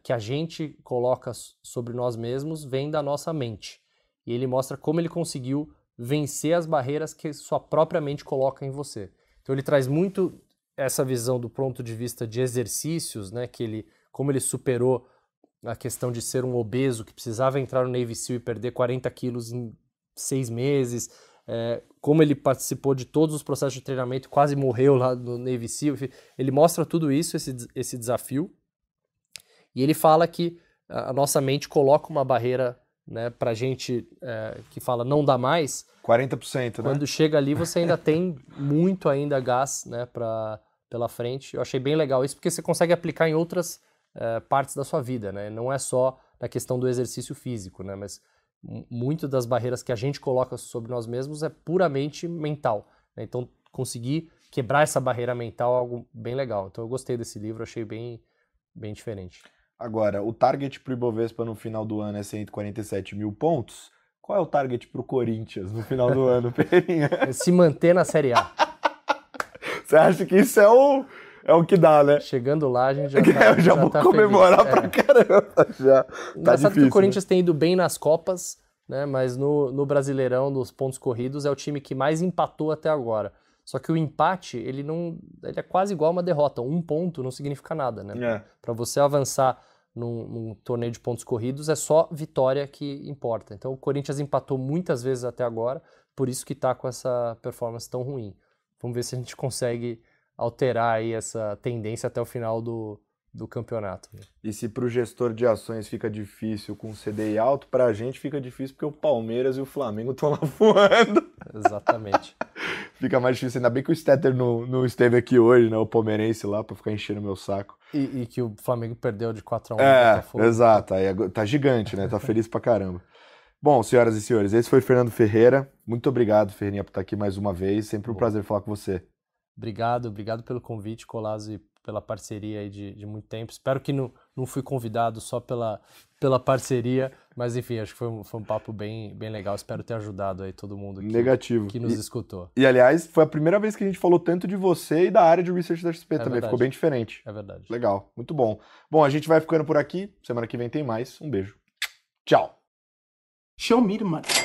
C: que a gente coloca sobre nós mesmos vem da nossa mente. E ele mostra como ele conseguiu vencer as barreiras que sua própria mente coloca em você. Então ele traz muito essa visão do ponto de vista de exercícios, né, como ele superou a questão de ser um obeso que precisava entrar no Navy SEAL e perder 40 quilos em 6 meses, como ele participou de todos os processos de treinamento e quase morreu lá no Navy SEAL. Ele mostra tudo isso, esse desafio, e ele fala que a nossa mente coloca uma barreira, né, pra gente que fala não dá mais.
A: 40%, né?
C: Quando chega ali você ainda tem muito ainda gás, né, pela frente. Eu achei bem legal isso porque você consegue aplicar em outras partes da sua vida, né? Não é só na questão do exercício físico, né, mas muito das barreiras que a gente coloca sobre nós mesmos é puramente mental, né? Então conseguir quebrar essa barreira mental é algo bem legal. Então eu gostei desse livro, achei bem diferente.
A: Agora, o target pro Ibovespa no final do ano é 147 mil pontos. Qual é o target pro Corinthians no final do ano, Ferreirinha?
C: Se manter na Série A.
A: Você acha que isso é o que dá, né?
C: Chegando lá, a gente
A: Eu já vou comemorar pra caramba. Já. Tá difícil,
C: que o Corinthians tem ido bem nas Copas, né? Mas no Brasileirão, nos pontos corridos, é o time que mais empatou até agora. Só que o empate, ele é quase igual a uma derrota. Um ponto não significa nada, né? Para você avançar num torneio de pontos corridos, é só vitória que importa. Então o Corinthians empatou muitas vezes até agora, por isso que tá com essa performance tão ruim. Vamos ver se a gente consegue alterar aí essa tendência até o final do campeonato.
A: E se pro gestor de ações fica difícil com CDI alto, pra gente fica difícil porque o Palmeiras e o Flamengo estão lá voando.
C: Exatamente.
A: Fica mais difícil, ainda bem que o Stetter não esteve aqui hoje, né? O palmeirense lá, pra ficar enchendo meu saco.
C: E que o Flamengo perdeu de 4-1.
A: Exato. Aí tá gigante, né? Tá feliz pra caramba. Bom, senhoras e senhores, esse foi Fernando Ferreira. Muito obrigado, Ferreirinha, por estar aqui mais uma vez. Sempre um prazer falar com você.
C: Obrigado pelo convite, Collazo, e pela parceria aí de muito tempo. Espero que não fui convidado só pela parceria, mas enfim, acho que foi um papo bem legal. Espero ter ajudado aí todo mundo que nos escutou.
A: E aliás, foi a primeira vez que a gente falou tanto de você e da área de research da XP também.
C: Verdade.
A: Ficou bem diferente.
C: É verdade.
A: Legal, muito bom. Bom, a gente vai ficando por aqui. Semana que vem tem mais. Um beijo. Tchau.
B: Show me the money.